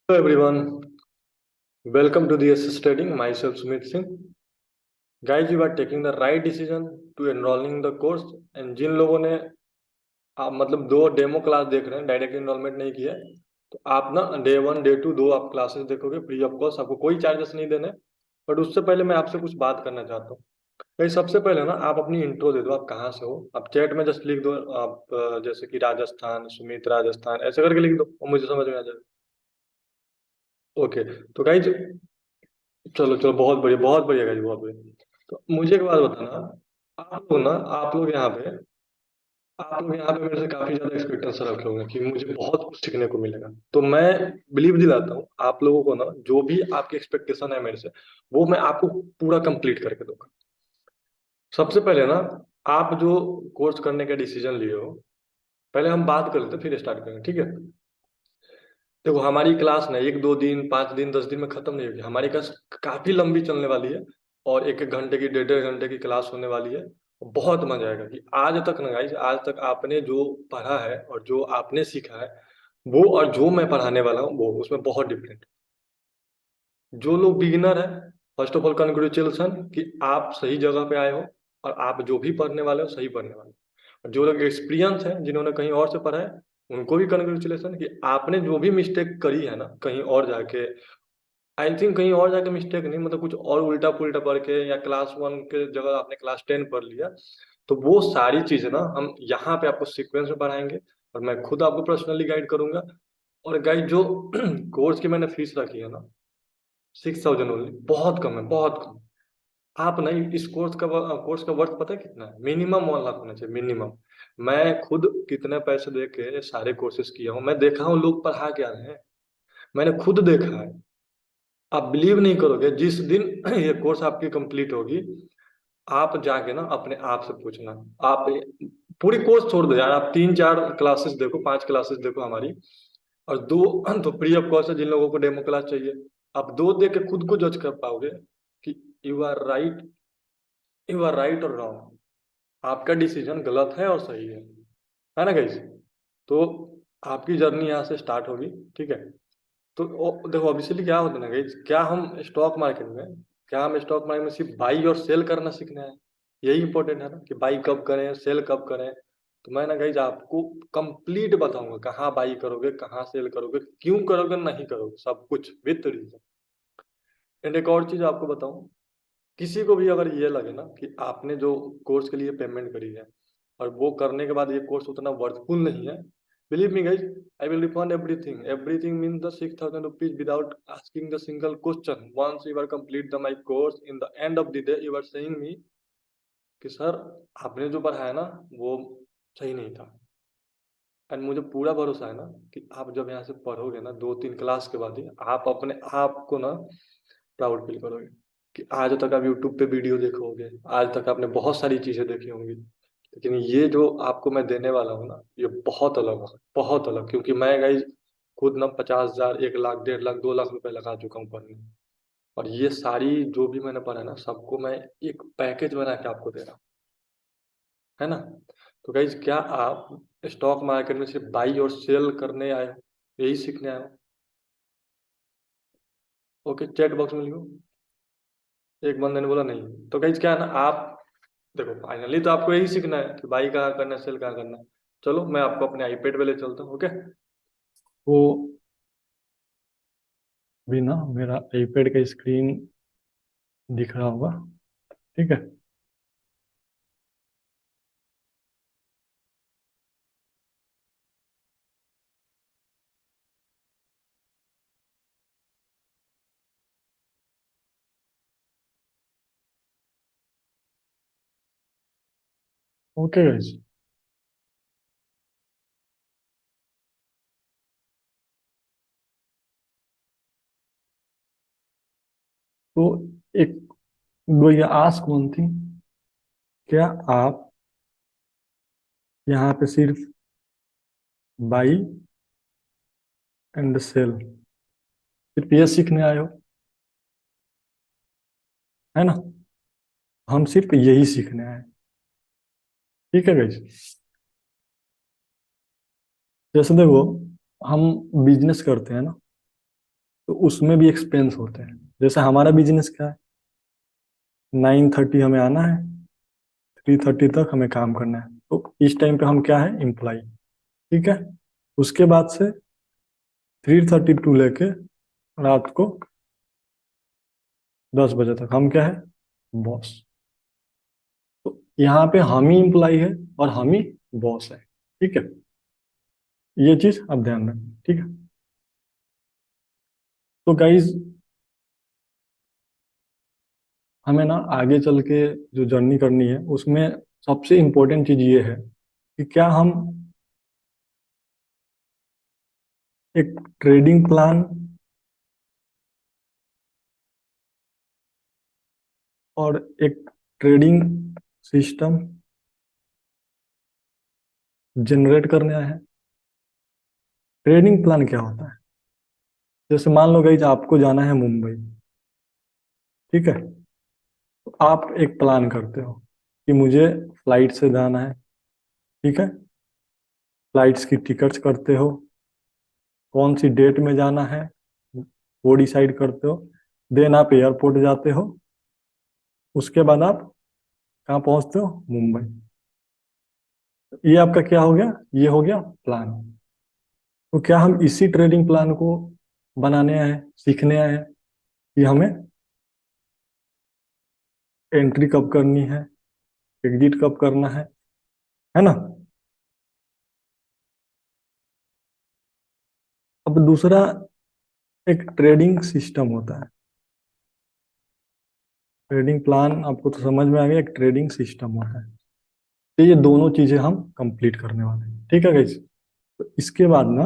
Hello everyone, welcome to the SS Trading. Myself Sumit Singh. Guys, you are taking the right decision to enrolling in the course. And जिन लोगों ने आप मतलब दो demo class देख रहे हैं, direct enrolment नहीं किया है, तो आप ना डे 1 डे 2 दो आप क्लासेस देखोगे फ्री ऑफ कॉस्ट, आपको कोई चार्जेस नहीं देने। बट उससे पहले मैं आपसे कुछ बात करना चाहता हूँ। भाई सबसे पहले ना आप अपनी इंट्रो दे दो, आप कहाँ से हो। आप चैट में जस्ट लिख दो, आप जैसे कि राजस्थान, सुमित राजस्थान ऐसे करके लिख दो और मुझे समझ में आ जाएगा। ओके। तो गाइज, चलो चलो, बहुत बढ़िया गाइज, बहुत बढ़िया। तो मुझे एक बात बताना, आप लोग यहाँ पे मेरे से काफी ज्यादा एक्सपेक्टेशन रखे होंगे कि मुझे बहुत कुछ सीखने को मिलेगा। तो मैं बिलीव दिलाता हूँ आप लोगों को ना, जो भी आपकी एक्सपेक्टेशन है मेरे से, वो मैं आपको पूरा कंप्लीट करके दूंगा। सबसे पहले ना, आप जो कोर्स करने का डिसीजन लिए हो, पहले हम बात कर लेते हैं, फिर स्टार्ट करेंगे, ठीक है। देखो, हमारी क्लास ना 1 2 दिन 5 दिन 10 दिन में खत्म नहीं होगी, हमारी क्लास काफी लंबी चलने वाली है। और 1 1 घंटे की 1 1 1 घंटे की क्लास होने वाली है। बहुत मजा आएगा कि आज तक ना गाइस, आज तक आपने जो पढ़ा है और जो आपने सीखा है, वो और जो मैं पढ़ाने वाला हूँ वो उसमें बहुत डिफरेंट। जो लोग बिगिनर है, फर्स्ट ऑफ ऑल कंग्रेचुलेसन कि आप सही जगह पे आए हो, और आप जो भी पढ़ने वाले हो सही पढ़ने वाले हो। और जो लोग एक्सपीरियंस है, जिन्होंने कहीं और से पढ़ा है, उनको भी कंग्रेचुलेसन कि आपने जो भी मिस्टेक करी है ना कहीं और जाके, आई थिंक कहीं और जाके मिस्टेक नहीं, मतलब कुछ और उल्टा पुल्टा पढ़ के, या क्लास 1 के जगह आपने क्लास 10 पढ़ लिया, तो वो सारी चीजें ना हम यहाँ पे आपको सीक्वेंस में पढ़ाएंगे। और मैं खुद आपको पर्सनली गाइड करूंगा। और गाइड जो कोर्स की मैंने फीस रखी है ना, 6,000 ओनली, बहुत कम है, बहुत कम। आप नहीं, इस कोर्स का वर्थ पता है कितना है? मिनिमम 1 लाख होना चाहिए, मिनिमम। मैं खुद कितने पैसे दे के सारे कोर्सेज किया हूँ, मैं देखा हूँ लोग पढ़ा क्या रहे हैं, मैंने खुद देखा है। आप बिलीव नहीं करोगे, जिस दिन ये कोर्स आपकी कंप्लीट होगी, आप जाके ना अपने आप से पूछना। आप पूरी कोर्स छोड़ दो यार, आप 3 4 क्लासेस देखो, 5 क्लासेस देखो हमारी, और दो तो फ्री ऑफ कॉस्ट है जिन लोगों को डेमो क्लास चाहिए। आप दो देख के खुद को जज कर पाओगे कि यू आर राइट, और रॉन्ग, आपका डिसीजन गलत है और सही है ना गाइस। तो आपकी जर्नी यहाँ से स्टार्ट होगी, ठीक है। तो देखो ऑब्वियसली क्या होता है ना गाइस, क्या हम स्टॉक मार्केट में सिर्फ बाई और सेल करना सीखना है? यही इंपॉर्टेंट है ना, कि बाई कब करें, सेल कब करें। तो मैं ना गाइस आपको कंप्लीट बताऊंगा, कहाँ बाई करोगे, कहाँ सेल करोगे, क्यों करोगे, नहीं करोगे, सब कुछ विथ रीजन। एंड एक और चीज आपको बताऊं, किसी को भी अगर ये लगे ना कि आपने जो कोर्स के लिए पेमेंट करी है, और वो करने के बाद ये कोर्स उतना वर्थफुल नहीं है, believe me guys, I will refund everything. Everything mean the 6,000 rupees without asking the single question. Once you are complete the my course, in the end of the day you are saying me कि sir, आपने जो पढ़ाया ना वो सही नहीं था। And मुझे पूरा भरोसा है ना कि आप जब यहाँ से पढ़ोगे ना 2 3 क्लास के बाद ही आप अपने आप को ना प्राउड फील करोगे कि आज तक आप यूट्यूब पे वीडियो देखोगे, आज तक आपने बहुत सारी चीजें देखी होंगी, लेकिन ये जो आपको मैं देने वाला हूँ ना, ये बहुत अलग है, बहुत अलग। क्योंकि मैं गाइज खुद ना 50,000, 1 लाख, 1.5 लाख, 2 लाख रुपए लगा चुका हूँ पढ़ने। और ये सारी जो भी मैंने पढ़ा है ना, सबको मैं एक पैकेज बना के आपको दे रहा हूँ, है ना। तो गाइज, क्या आप स्टॉक मार्केट में सिर्फ बाई और सेल करने आए हो, यही सीखने आए हो? ओके, चैट बॉक्स में लिखो। एक बंदे ने बोला नहीं। तो गाइज क्या है ना, आप देखो, फाइनली तो आपको यही सीखना है कि बाई कहाँ करना है, सेल कहाँ करना है। चलो मैं आपको अपने आईपैड पे ले चलता हूँ, ओके। वो भी ना मेरा आईपैड का स्क्रीन दिख रहा होगा। ठीक है। Okay guys. तो एक दो ये आस्क वन थिंग, क्या आप यहाँ पे सिर्फ बाई एंड सेल सिर्फ ये सीखने आए हो, है ना? हम सिर्फ यही सीखने आए हैं। ठीक है गाइस। जैसे देखो, हम बिजनेस करते हैं ना, तो उसमें भी एक्सपेंस होते हैं। जैसे हमारा बिजनेस क्या है, 9:30 हमें आना है, 3:30 तक हमें काम करना है, तो इस टाइम पे हम क्या है, एम्प्लॉय। ठीक है। उसके बाद से 3:30 टू लेके रात को 10 बजे तक हम क्या है, बॉस। तो यहाँ पे हम ही एम्प्लॉय है और हम ही बॉस है। ठीक है, ये चीज आप ध्यान रखें। ठीक है। तो गाइज हमें ना आगे चल के जो जर्नी करनी है उसमें सबसे इम्पोर्टेंट चीज ये है कि क्या हम एक ट्रेडिंग प्लान और एक ट्रेडिंग सिस्टम जनरेट करने आए हैं। ट्रेडिंग प्लान क्या होता है? जैसे मान लो गाइज आपको जाना है मुंबई। ठीक है। तो आप एक प्लान करते हो कि मुझे फ्लाइट से जाना है। ठीक है। फ्लाइट्स की टिकट्स करते हो, कौन सी डेट में जाना है वो डिसाइड करते हो। देन आप एयरपोर्ट जाते हो, उसके बाद आप कहाँ पहुंचते हो, मुंबई। ये आपका क्या हो गया, ये हो गया प्लान। तो क्या हम इसी ट्रेडिंग प्लान को बनाने आए हैं, सीखने आए हैं कि हमें एंट्री कब करनी है, एग्जिट कब करना है ना। अब दूसरा, एक ट्रेडिंग सिस्टम होता है। ट्रेडिंग प्लान आपको तो समझ में आ गया, एक ट्रेडिंग सिस्टम होता है। तो ये दोनों चीजें हम कंप्लीट करने वाले हैं। ठीक है गाइस। तो इसके बाद ना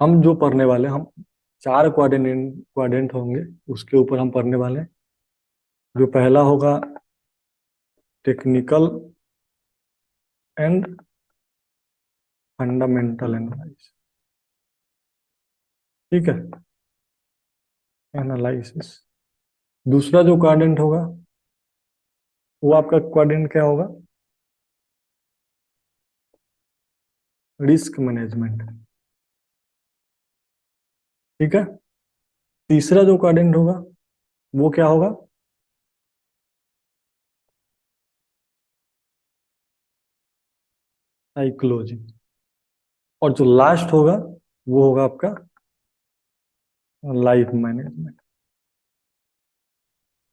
हम जो पढ़ने वाले हैं, हम 4 क्वाड्रेंट होंगे, उसके ऊपर हम पढ़ने वाले हैं। जो पहला होगा टेक्निकल एंड फंडामेंटल एनालिसिस। ठीक है, एनालिसिस। दूसरा जो क्वाड्रेंट होगा वो आपका क्वाड्रेंट क्या होगा, रिस्क मैनेजमेंट। ठीक है। तीसरा जो क्वाड्रेंट होगा वो क्या होगा, साइकोलॉजी। और जो लास्ट होगा वो होगा आपका लाइफ मैनेजमेंट।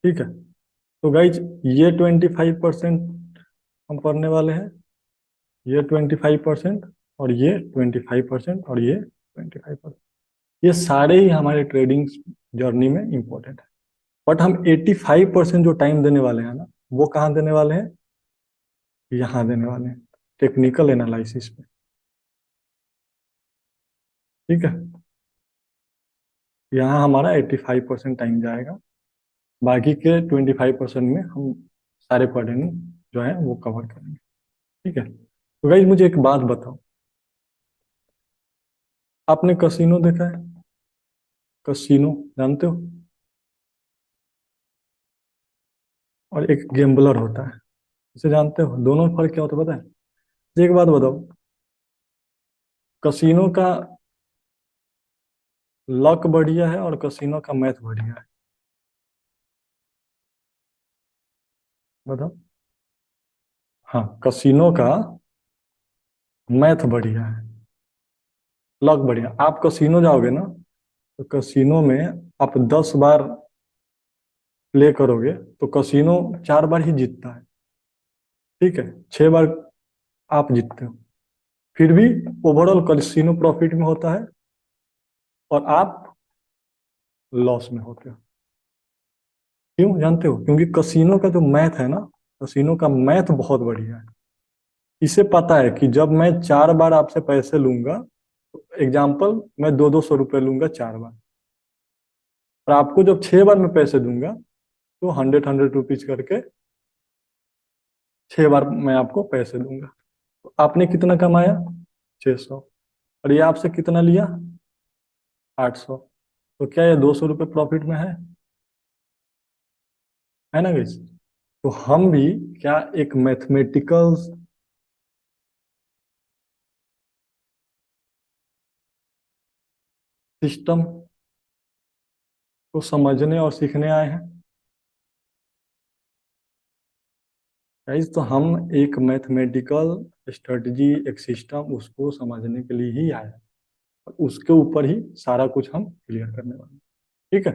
ठीक है। तो गाइज ये 25% हम पढ़ने वाले हैं, ये 25%, और ये 25%, और ये 25%। ये सारे ही हमारे ट्रेडिंग जर्नी में इंपॉर्टेंट है। बट हम 85% जो टाइम देने वाले हैं ना, वो कहाँ देने वाले हैं, यहाँ देने वाले हैं, टेक्निकल एनालिसिस पे। ठीक है। यहाँ हमारा 85% टाइम जाएगा, बाकी के 25% में हम सारे क्वाड्रेंट जो है वो कवर करेंगे। ठीक है। तो गाइज मुझे एक बात बताओ, आपने कसिनो देखा है? कसिनो जानते हो? और एक गेम्बलर होता है, इसे जानते हो? दोनों में फर्क क्या होता है पता है? एक बात बताओ, कसिनो का लक बढ़िया है और कसिनो का मैथ बढ़िया है? बताओ। हाँ, कसिनो का मैथ बढ़िया है, लक बढ़िया। आप कसिनो जाओगे ना, तो कसिनो में आप 10 बार प्ले करोगे तो कसिनो 4 बार ही जीतता है। ठीक है, 6 बार आप जीतते हो, फिर भी ओवरऑल कसिनो प्रॉफिट में होता है और आप लॉस में होते हो। क्यों जानते हो? क्योंकि कसिनो का जो मैथ है ना, कसिनो का मैथ बहुत बढ़िया है। इसे पता है कि जब मैं 4 बार आपसे पैसे लूंगा, एग्जाम्पल मैं 200-200 रुपये लूंगा 4 बार, और आपको जब 6 बार मैं पैसे दूंगा तो 100-100 रुपीज करके 6 बार मैं आपको पैसे दूंगा। तो आपने कितना कमाया, 600, और ये आपसे कितना लिया, 800। तो क्या ये 200 रुपये प्रॉफिट में है ना गाइस? तो हम भी क्या एक मैथमेटिकल सिस्टम को समझने और सीखने आए हैं। गाइस तो हम एक मैथमेटिकल स्ट्रेटजी, एक सिस्टम, उसको समझने के लिए ही आए हैं और उसके ऊपर ही सारा कुछ हम क्लियर करने वाले हैं। ठीक है।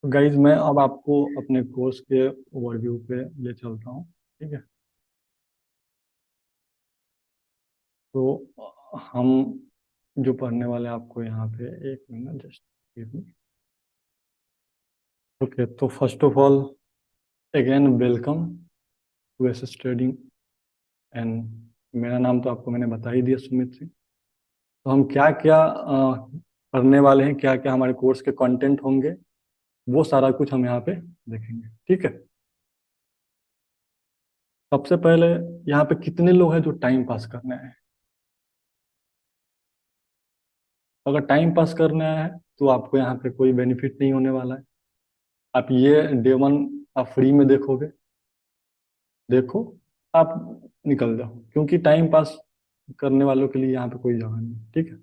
तो गाइज मैं अब आपको अपने कोर्स के ओवरव्यू पे ले चलता हूँ। ठीक है। तो हम जो पढ़ने वाले हैं आपको यहाँ पे, एक मिनट जस्ट। ओके, तो first of all again welcome to S trading. And मेरा नाम तो आपको मैंने बता ही दिया, सुमित सिंह। तो हम क्या क्या पढ़ने वाले हैं, क्या क्या हमारे कोर्स के कंटेंट होंगे, वो सारा कुछ हम यहाँ पे देखेंगे। ठीक है। सबसे पहले यहाँ पे कितने लोग हैं जो टाइम पास करने आए हैं? अगर टाइम पास करने आया है तो आपको यहाँ पे कोई बेनिफिट नहीं होने वाला है। आप ये डे वन आप फ्री में देखोगे, देखो, आप निकल जाओ, क्योंकि टाइम पास करने वालों के लिए यहाँ पे कोई जगह नहीं। ठीक है।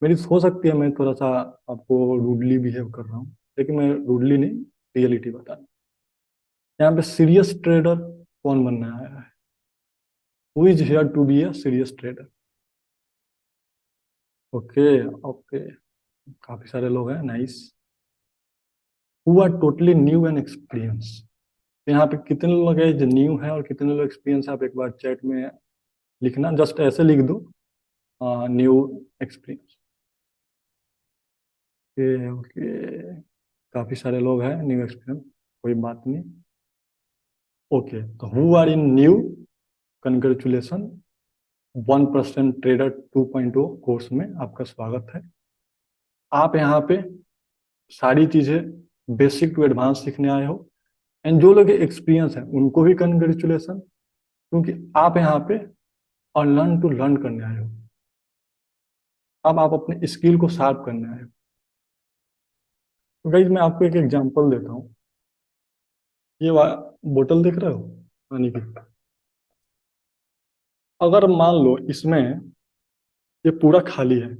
मेरी हो सकती है मैं थोड़ा सा आपको रूडली बिहेव कर रहा हूँ, लेकिन मैं रूडली नहीं, रियलिटी बता रहा हूँ। यहाँ पे सीरियस ट्रेडर कौन बनने आया है? Who is here to be a serious trader? Okay, okay, काफी सारे लोग हैं, nice. Who are totally new and experience? यहाँ पे कितने लोग हैं जो न्यू है और कितने लोग एक्सपीरियंस? आप एक बार चैट में लिखना, जस्ट ऐसे लिख दो, न्यू एक्सपीरियंस। ओके, ओके, काफी सारे लोग हैं न्यू एक्सपीरियंस, कोई बात नहीं। ओके, तो who are in new, congratulation, 1% trader 2.0 course में आपका स्वागत है। आप यहाँ पे सारी चीजें बेसिक टू एडवांस सीखने आए हो। एंड जो लोग एक्सपीरियंस है उनको भी कंग्रेचुलेशन, क्योंकि आप यहाँ पे और लर्न टू लर्न करने आए हो। अब आप अपने स्किल को शार्प करने आए हो। तो गाइज मैं आपको एक एग्जांपल देता हूँ। ये बोतल देख रहे हो पानी की? अगर मान लो इसमें ये पूरा खाली है,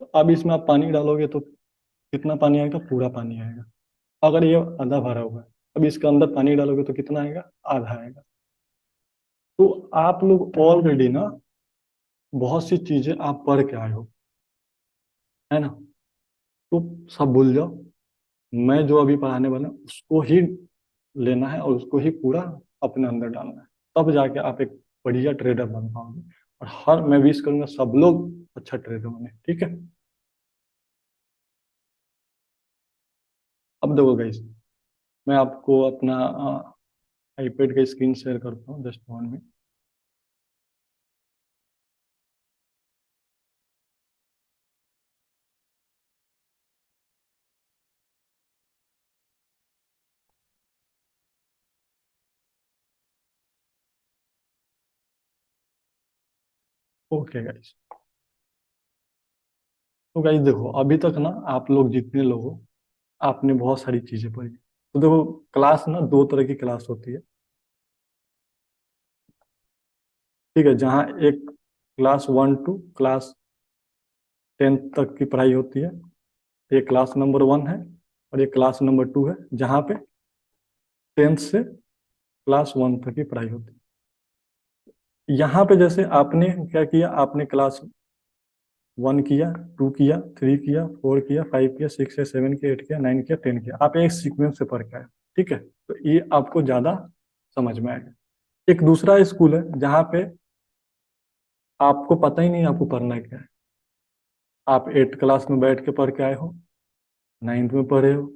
तो अब इसमें आप पानी डालोगे तो कितना पानी आएगा? पूरा पानी आएगा। अगर ये आधा भरा हुआ है, अब इसके अंदर पानी डालोगे तो कितना आएगा? आधा आएगा। तो आप लोग ऑलरेडी ना बहुत सी चीजें आप पढ़ के आए हो, है ना? तो सब भूल जाओ। मैं जो अभी पढ़ाने वाला हूं, उसको ही लेना है और उसको ही पूरा अपने अंदर डालना है। तब जाके आप एक बढ़िया ट्रेडर बन पाओगे। और हर मैं विश करूंगा सब लोग अच्छा ट्रेडर बने। ठीक है। अब देखो गाइस, मैं आपको अपना आईपैड का स्क्रीन शेयर करता हूँ, जस्ट 1 मिनट। ओके गाइस, तो गाइस देखो, अभी तक ना आप लोग जितने लोग हो, आपने बहुत सारी चीजें पढ़ी। तो देखो, क्लास ना दो तरह की क्लास होती है। ठीक है। जहाँ एक क्लास 1 टू क्लास 10 तक की पढ़ाई होती है, ये क्लास नंबर 1 है। और ये क्लास नंबर 2 है, जहाँ पे 10th से क्लास 1 तक की पढ़ाई होती है। यहाँ पे जैसे आपने क्या किया, आपने क्लास 1 किया, 2 किया, 3 किया, 4 किया, 5 किया, 6 किया, 7 किया, 8 किया, 9 किया, 10 किया। आप एक सीक्वेंस से पढ़ के आए। ठीक है। तो ये आपको ज्यादा समझ में आएगा। एक दूसरा स्कूल है जहाँ पे आपको पता ही नहीं आपको पढ़ना क्या है। आप 8th क्लास में बैठ के पढ़ के आए हो, 9th में पढ़े हो,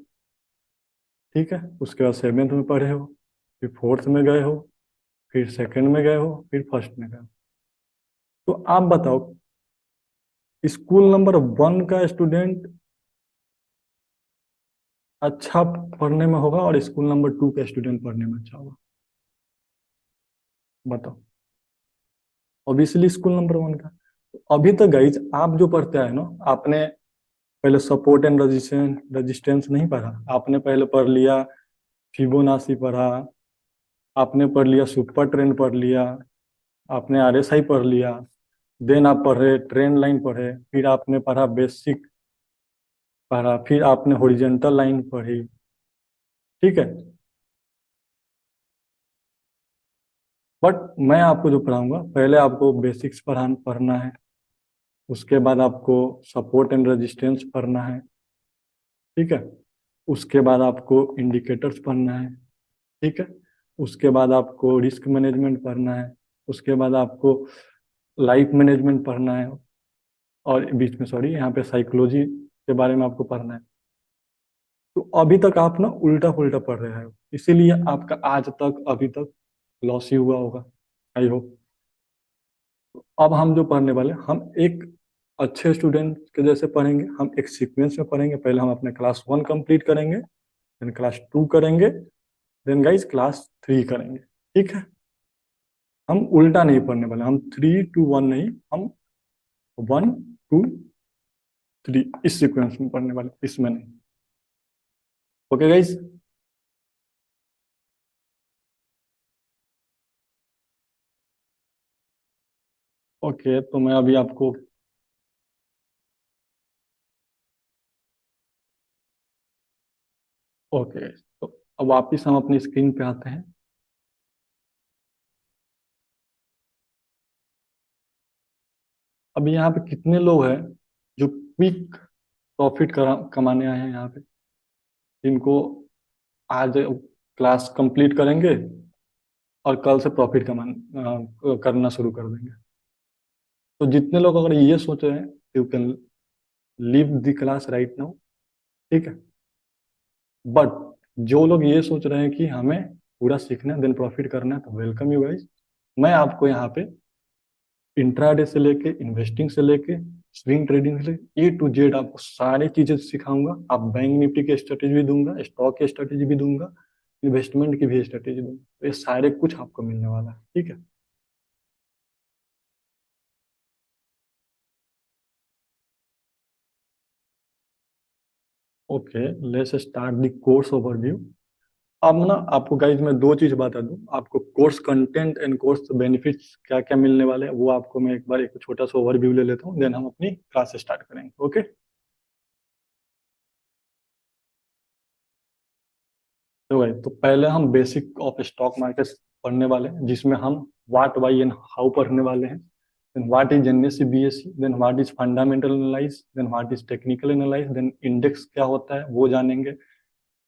ठीक है, उसके बाद 7th में पढ़े हो, फिर 4th में गए हो, फिर 2nd में गए हो, फिर 1st में गए हो। तो आप बताओ, स्कूल नंबर 1 का स्टूडेंट अच्छा पढ़ने में होगा और स्कूल नंबर 2 का स्टूडेंट पढ़ने में अच्छा होगा? बताओ। ऑब्वियसली स्कूल नंबर 1 का। अभी तक गाइज आप जो पढ़ते आए ना, आपने पहले सपोर्ट एंड रेजिस्टेंस नहीं पढ़ा। आपने पहले पढ़ लिया फिबोनाची पढ़ा, आपने पढ़ लिया सुपर ट्रेंड पढ़ लिया, आपने आरएसआई पढ़ लिया, देन आप पढ़ रहे ट्रेंड लाइन पढ़े, फिर आपने पढ़ा बेसिक पढ़ा, फिर आपने हॉरिजॉन्टल लाइन पढ़ी। ठीक है, बट मैं आपको जो पढ़ाऊंगा, पहले आपको बेसिक्स पढ़ना है, उसके बाद आपको सपोर्ट एंड रेजिस्टेंस पढ़ना है। ठीक है, उसके बाद आपको इंडिकेटर्स पढ़ना है। ठीक है, उसके बाद आपको रिस्क मैनेजमेंट पढ़ना है, उसके बाद आपको लाइफ मैनेजमेंट पढ़ना है, और बीच में सॉरी यहाँ पे साइकोलॉजी के बारे में आपको पढ़ना है। तो अभी तक आप ना उल्टा पुल्टा पढ़ रहे हो, इसीलिए आपका आज तक अभी तक लॉस ही हुआ होगा, आई होप। अब हम जो पढ़ने वाले, हम एक अच्छे स्टूडेंट के जैसे पढ़ेंगे, हम एक सीक्वेंस में पढ़ेंगे। पहले हम अपने क्लास 1 कंप्लीट करेंगे, देन क्लास 2 करेंगे, देन गाइस क्लास 3 करेंगे। ठीक है, हम उल्टा नहीं पढ़ने वाले, हम 3 to 1 नहीं, हम 1 to 3 इस सीक्वेंस में पढ़ने वाले, इसमें नहीं। ओके गाइस, ओके तो मैं अभी आपको, ओके तो अब वापिस हम अपनी स्क्रीन पे आते हैं। अभी यहाँ पे कितने लोग हैं जो क्विक प्रॉफिट कमाने आए हैं यहाँ पे, जिनको आज क्लास कंप्लीट करेंगे और कल से प्रॉफिट करना शुरू कर देंगे। तो जितने लोग अगर ये सोच रहे हैं, you can leave the class right now. ठीक है, बट जो लोग ये सोच रहे हैं कि हमें पूरा सीखना है देन प्रॉफिट करना है, तो वेलकम यू गाइस। मैं आपको यहाँ पे इंट्राडे से लेके इन्वेस्टिंग से लेके स्विंग ट्रेडिंग से लेके A to Z आपको सारी चीजें सिखाऊंगा। आप बैंक निफ्टी की स्ट्रेटेजी भी दूंगा, स्टॉक की स्ट्रेटेजी भी दूंगा, इन्वेस्टमेंट की भी स्ट्रेटेजी दूंगा। तो ये सारे कुछ आपको मिलने वाला है। ठीक है, okay let's start the course overview. अब ना आपको गाइज मैं दो चीज बता दूं, आपको course content and course benefits क्या क्या मिलने वाले हैं, वो आपको मैं एक बार एक छोटा सा ओवरव्यू ले लेता हूँ, देन हम अपनी क्लास स्टार्ट करेंगे। ओके, तो भाई तो पहले हम बेसिक ऑफ स्टॉक मार्केट पढ़ने वाले हैं, जिसमें हम व्हाट वाई एंड हाउ पढ़ने वाले हैं। Then what is NSC BSC, then what is fundamental analyse, then what is technical analyse, then index क्या होता है वो जानेंगे।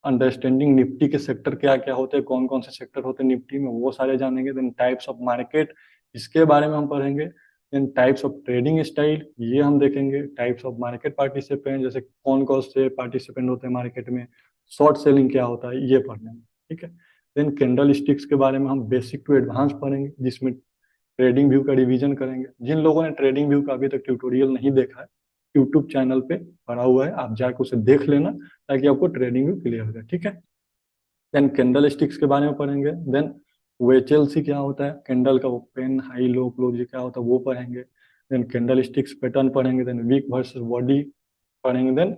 अंडरस्टैंडिंग निफ्टी के सेक्टर क्या क्या होते हैं, कौन कौन से सेक्टर होते हैं निफ्टी में, वो सारे जानेंगे। देन टाइप्स ऑफ मार्केट, इसके बारे में हम पढ़ेंगे। Then types of trading style, ये हम देखेंगे। टाइप्स ऑफ मार्केट पार्टिसिपेंट, जैसे कौन कौन से पार्टिसिपेंट होते हैं मार्केट में, शॉर्ट सेलिंग क्या होता है, ये पढ़ेंगे। ठीक है, देन कैंडल स्टिक्स के बारे में हम बेसिक टू एडवांस पढ़ेंगे, जिसमें ट्रेडिंग व्यू का रिवीजन करेंगे। जिन लोगों ने ट्रेडिंग व्यू का अभी तक ट्यूटोरियल नहीं देखा है, यूट्यूब चैनल पे पड़ा हुआ है, आप जाके उसे देख लेना, ताकि आपको ट्रेडिंग व्यू क्लियर हो जाए। ठीक है, देन कैंडल स्टिक्स के बारे में पढ़ेंगे। देन वेचएलसी क्या होता है, कैंडल का ओपन हाई लो क्लोज क्या होता है वो पढ़ेंगे। देन कैंडल स्टिक्स पैटर्न पढ़ेंगे, देन वीक वर्सेस बॉडी पढ़ेंगे। देन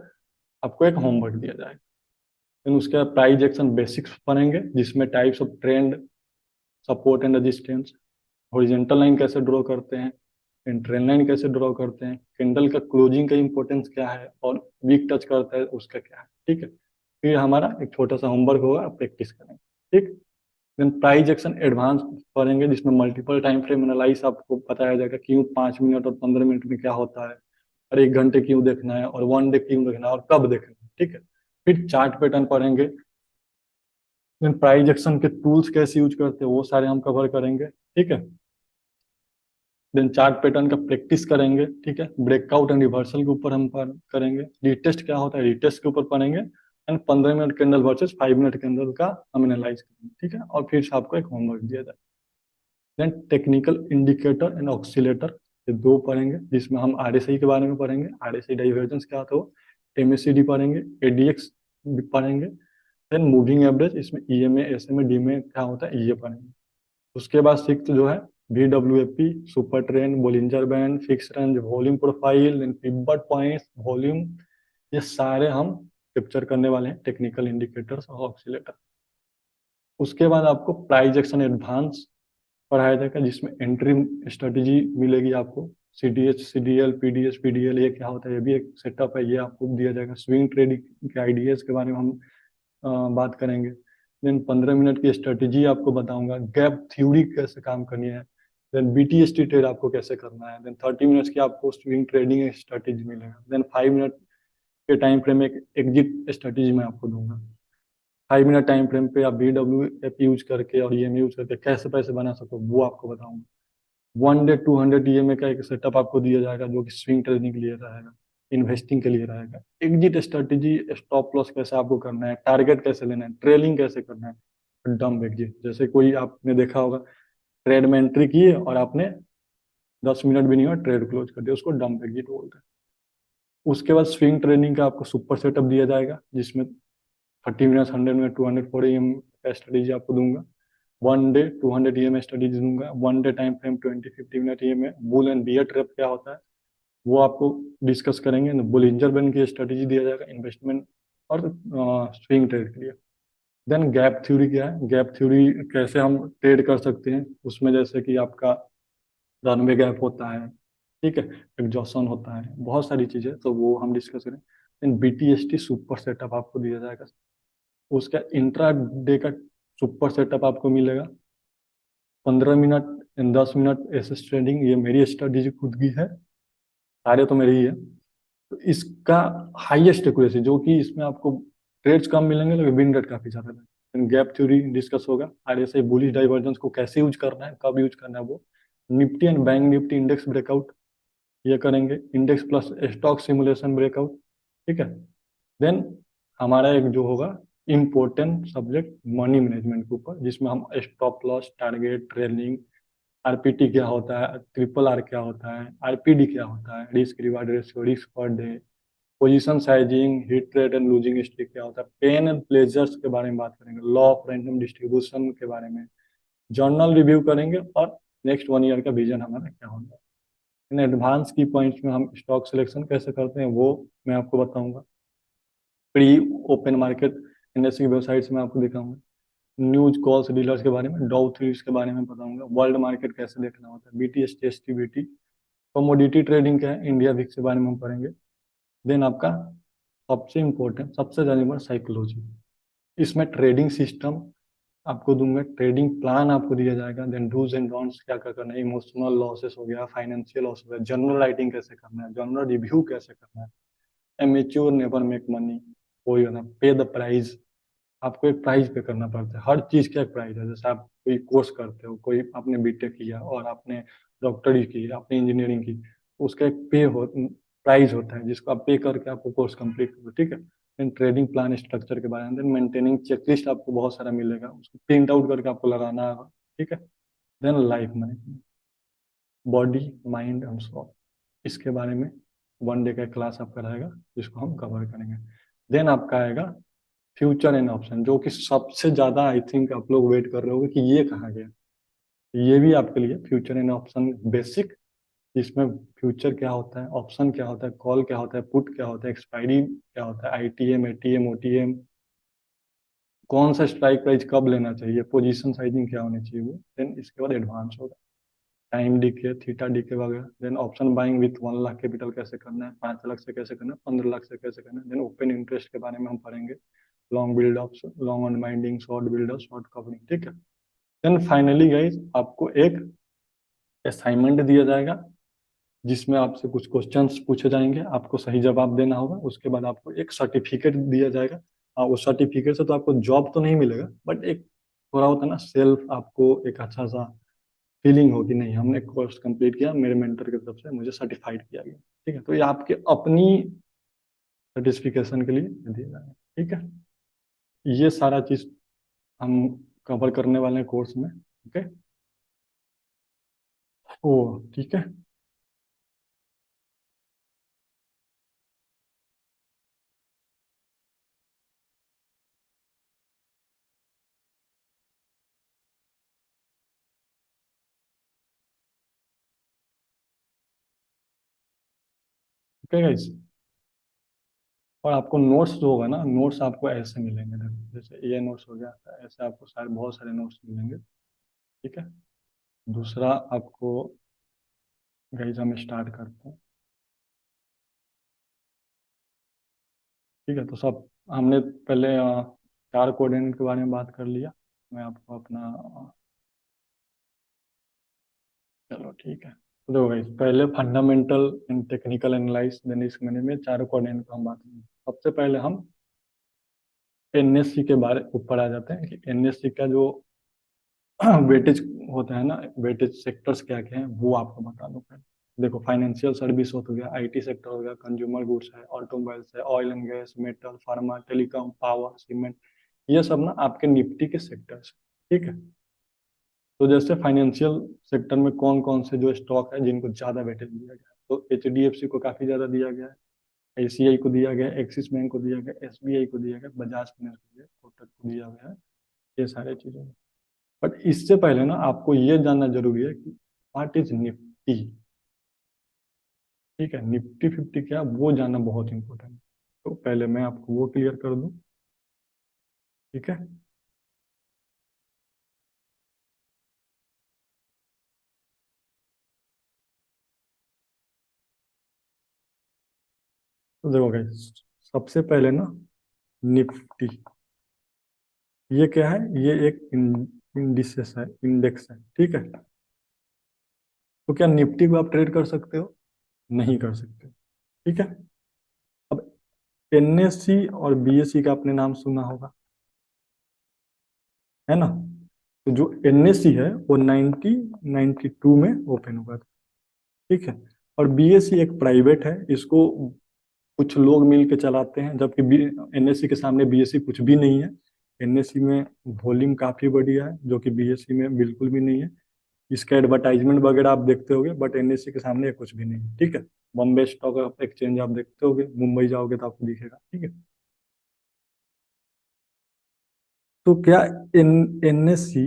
आपको एक होमवर्क दिया जाएगा। देन उसके बाद प्राइस एक्शन बेसिक्स पढ़ेंगे, जिसमें types of trend, support and resistance, horizontal line कैसे ड्रॉ करते हैं, ट्रेंड लाइन कैसे ड्रॉ करते हैं, कैंडल का क्लोजिंग का इंपॉर्टेंस क्या है, और वीक टच करता है उसका क्या है। ठीक है, फिर हमारा एक छोटा सा होमवर्क होगा, प्रैक्टिस करेंगे। ठीक, देन प्राइस एक्शन एडवांस पढ़ेंगे, जिसमें मल्टीपल टाइम फ्रेम एनालाइज आपको बताया जाएगा, क्यों 5 मिनट और 15 मिनट में क्या होता है, और 1 घंटे क्यों देखना है, और 1 डे क्यों देखना है, और कब देखना है। ठीक है, फिर चार्ट पैटर्न पढ़ेंगे। देन प्राइस एक्शन के टूल्स कैसे यूज करते हैं वो सारे हम कवर करेंगे। ठीक है, देन चार्ट पैटर्न का प्रैक्टिस करेंगे। ठीक है, ब्रेकआउट एंड रिवर्सल के ऊपर हम करेंगे। रिटेस्ट क्या होता है, रिटेस्ट के ऊपर पढ़ेंगे। And 15 minute candle versus 5 minute candle का हम एनालाइज करेंगे। ठीक है, और फिर से आपको एक होमवर्क दिया जाए। Then technical indicator and oscillator, ये दो पढ़ेंगे, जिसमें हम आरएसआई के बारे में पढ़ेंगे, आरएसआई डाइवर्जेंस क्या होता है वो, एमएसीडी पढ़ेंगे, एडीएक्स पढ़ेंगे। देन मूविंग एवरेज, इसमें ईएमए एसएमए डीएमए क्या होता है ये पढ़ेंगे। उसके बाद सिक्स जो है VWAP, super trend, Bollinger band, fix range, volume profile, then pivot points, volume, ये सारे हम कैप्चर करने वाले हैं, टेक्निकल इंडिकेटर्स और ऑक्सीलेटर। उसके बाद आपको प्राइस एक्शन एडवांस पढ़ाया जाएगा, जिसमें एंट्री स्ट्रेटेजी मिलेगी आपको। CDH CDL PDS PDL ये क्या होता है, ये भी एक सेटअप है, ये आपको दिया जाएगा। स्विंग ट्रेडिंग के आइडियाज के बारे में हम बात करेंगे। देन 15 मिनट की स्ट्रेटेजी आपको बताऊंगा। गैप थ्योरी कैसे काम करनी है। देन BTST ट्रेड आपको कैसे करना है। देन 30 मिनट्स की आपको स्विंग ट्रेडिंग स्ट्रेटेजी मिलेगा। देन 5 मिनट के टाइम फ्रेम में एक एग्जिट स्ट्रेटेजी मैं आपको दूंगा। 5 मिनट टाइम फ्रेम पे आप BWF यूज करके और EMA यूज करके कैसे पैसे बना सको वो आपको बताऊंगा। 1 डे 200 EMA का एक सेटअप आपको दिया जाएगा, जो कि स्विंग ट्रेडिंग के लिए रहेगा, इन्वेस्टिंग के लिए रहेगा। एग्जिट स्ट्रेटेजी, स्टॉप लॉस कैसे आपको करना है, टारगेट कैसे लेना है, ट्रेलिंग कैसे करना है, डंप एग्जिट। जैसे कोई आपने देखा होगा, ट्रेड में एंट्री की और आपने 10 मिनट भी नहीं हुआ ट्रेड क्लोज कर दिया, उसको डंप एग्जिट बोलते हैं। उसके बाद स्विंग ट्रेडिंग का आपको सुपर सेटअप दिया जाएगा, जिसमें 30 मिनट 100 मिनट 200 4 AM का स्ट्रेटेजी आपको दूंगा। 1 डे 200 EMA स्टडीज दूंगा। 1 day time frame 20-50 minute EMA। Bull and bear trap क्या होता है वो आपको डिस्कस करेंगे। बुलिंजर बैंड की स्ट्रेटेजी दिया जाएगा इन्वेस्टमेंट और स्विंग ट्रेड के लिए। देन गैप थ्योरी क्या है, गैप थ्योरी कैसे हम ट्रेड कर सकते हैं उसमें, जैसे कि आपका रनवे गैप होता है, ठीक है, एग्जॉशन होता है, बहुत सारी चीजें, तो वो हम डिस्कस करें। देन BTST सुपर सेटअप आपको दिया जाएगा। उसका इंट्रा डे का सुपर सेटअप आपको मिलेगा। 15 मिनट 10 मिनट एसएस ट्रेडिंग, ये मेरी स्ट्रेटेजी खुद की है, सारे तो मेरी ही है। तो इसका हाईएस्ट एक्यूरेसी, जो कि इसमें आपको ट्रेड्स कम मिलेंगे लेकिन विन रेट काफी ज्यादा है। गैप थ्योरी डिस्कस होगा। RSI बुलिश डाइवर्जेंस को कैसे यूज करना है, कब यूज करना है वो। Nifty and bank Nifty index breakout ये करेंगे। Index plus stock simulation breakout, ठीक है। देन हमारा एक जो होगा इम्पोर्टेंट सब्जेक्ट मनी मैनेजमेंट के ऊपर, जिसमें हम stop loss, target, trailing, RPT क्या होता है, RRR क्या होता है, RPD क्या होता है, risk reward ratio, risk per day, position sizing, hit rate and losing streak क्या होता है, पेन एंड प्लेजर्स के बारे में बात करेंगे, लॉ ऑफ रैंडम डिस्ट्रीब्यूशन के बारे में, जर्नल रिव्यू करेंगे, और नेक्स्ट 1 ईयर का विजन हमारा क्या होगा। इन एडवांस की पॉइंट्स में हम स्टॉक सिलेक्शन कैसे करते हैं वो मैं आपको बताऊंगा। प्री ओपन मार्केट इंडेक्स की वेबसाइट्स में आपको दिखाऊंगा। न्यूज कॉल्स डीलर्स के बारे में, डाउ थ्रीज के बारे में बताऊंगा। वर्ल्ड मार्केट कैसे देखना होता है, BTST STBT, कमोडिटी ट्रेडिंग क्या है, इंडिया विक्स के बारे में हम पढ़ेंगे। देन आपका सबसे इम्पोर्टेंट, सबसे ज्यादा इम्पोर्टेंट साइकोलॉजी, इसमें ट्रेडिंग सिस्टम आपको दूंगा, ट्रेडिंग प्लान आपको दिया जाएगा। देन डूज एंड डोंट्स क्या क्या करना है, इमोशनल लॉसेस हो गया, फाइनेंशियल लॉस हो गया, जर्नल राइटिंग कैसे करना है, जर्नल रिव्यू कैसे करना है, एमेच्योर नेवर मेक मनी, कोई ना पे द प्राइस, आपको एक प्राइस पे करना पड़ता है। हर चीज का एक प्राइस है। जैसे आप कोई कोर्स करते हो, कोई आपने बीटेक किया और आपने डॉक्टरी की, आपने इंजीनियरिंग की, तो उसका एक पे हो प्राइस होता है, जिसको आप पे करके आपको कोर्स कंप्लीट करो, ठीक है। देन ट्रेडिंग प्लान स्ट्रक्चर के बारे में, देन मेंटेनिंग चेकलिस्ट आपको बहुत सारा मिलेगा, उसको प्रिंट आउट करके आपको लगाना है, ठीक है। Then life management, body mind and soul, इसके बारे में 1 डे का क्लास आपका रहेगा, जिसको हम कवर करेंगे। देन आपका आएगा फ्यूचर एंड ऑप्शन, जो कि सबसे ज्यादा आई थिंक आप लोग वेट कर रहे होगे कि ये कहाँ गया। ये भी आपके लिए फ्यूचर एंड ऑप्शन बेसिक, जिसमें फ्यूचर क्या होता है, ऑप्शन क्या होता है, कॉल क्या होता है, पुट क्या होता है, एक्सपायरी क्या होता है, ITM ATM OTM, कौन सा स्ट्राइक प्राइस कब लेना चाहिए, पोजीशन साइजिंग क्या होनी चाहिए वो। देन इसके बाद एडवांस होगा, टाइम डीके, थीटा डीके वगैरह। Then option buying with 1 lakh capital कैसे करना है, 5 लाख से कैसे करना है, 15 लाख से कैसे करना है। देन ओपन इंटरेस्ट के बारे में हम पढ़ेंगे, long build up, long unwinding, short build up, short covering, ठीक है। देन फाइनली गाइज आपको एक असाइनमेंट दिया जाएगा, जिसमें आपसे कुछ क्वेश्चंस पूछे जाएंगे, आपको सही जवाब देना होगा। उसके बाद आपको एक सर्टिफिकेट दिया जाएगा। उस सर्टिफिकेट से तो आपको जॉब तो नहीं मिलेगा, बट एक थोड़ा होता है ना, सेल्फ आपको एक अच्छा सा फीलिंग हो कि नहीं हमने कोर्स कंप्लीट किया, मेरे मेंटर की तरफ से मुझे सर्टिफाइड किया गया, ठीक है। तो ये आपके अपनी सर्टिफिकेशन के लिए दिया जाएगा, ठीक है। ये सारा चीज हम कवर करने वाले हैं कोर्स में, ओके। ओ ठीक है। ओके गाइस, और आपको नोट्स जो होगा ना, नोट्स आपको ऐसे मिलेंगे, देखो जैसे ये नोट्स हो गया, ऐसे आपको सारे बहुत सारे नोट्स मिलेंगे, ठीक है। दूसरा आपको गाइस हम स्टार्ट करते हैं। ठीक है, तो सब हमने पहले चार कोऑर्डिनेट के बारे में बात कर लिया। मैं आपको अपना चलो ठीक है, तो देखो गाइस, पहले fundamental and technical analyse then risk management, चार कोऑर्डिनेट पर हम बात करेंगे। सबसे पहले हम एनएससी के बारे ऊपर आ जाते हैं कि एनएससी का जो वेटेज होता है ना, वेटेज सेक्टर्स क्या क्या हैं वो आपको बता दूं पहले। देखो, फाइनेंशियल सर्विस हो गया, आईटी सेक्टर हो गया, कंज्यूमर गुड्स है, ऑटोमोबाइल्स है, oil and gas, metal, pharma, telecom, power, cement, ये सब ना आपके निफ्टी के सेक्टर्स। ठीक है, तो जैसे फाइनेंशियल सेक्टर में कौन कौन से जो स्टॉक है जिनको ज्यादा वेटेज दिया गया है, तो एचडीएफसी को काफी ज्यादा दिया गया है, एसीआई को दिया गया, एक्सिस बैंक को दिया गया, एसबीआई को दिया गया, बजाज फाइनेंस को दिया, कोटक को दिया गया है, ये सारे चीजें। बट इससे पहले ना आपको ये जानना जरूरी है कि व्हाट इज निफ्टी। ठीक है, निफ्टी फिफ्टी क्या, वो जानना बहुत इंपॉर्टेंट है। तो पहले मैं आपको वो क्लियर कर दूं। ठीक है, तो देखो गाइस, सबसे पहले ना निफ्टी, ये क्या है, ये एक इंडिसेस है, इंडेक्स है। ठीक है, तो क्या निफ्टी को आप ट्रेड कर सकते हो? नहीं कर सकते। ठीक है, अब एनएससी और बीएससी का आपने नाम सुना होगा, है ना? तो जो एनएससी है वो 1992 में ओपन हुआ था। ठीक है, और बीएससी एक प्राइवेट है, इसको कुछ लोग मिल के चलाते हैं, जबकि एनएससी के सामने बीएससी कुछ भी नहीं है। एनएससी में वॉल्यूम काफी बढ़िया है, जो कि बीएससी में बिल्कुल भी नहीं है। इसका एडवर्टाइजमेंट वगैरह आप देखते होगे, बट एनएससी के सामने ये कुछ भी नहीं है। ठीक है, बॉम्बे स्टॉक एक्सचेंज आप देखते होगे, मुंबई जाओगे तो आपको दिखेगा। ठीक है, तो क्या एन एनएससी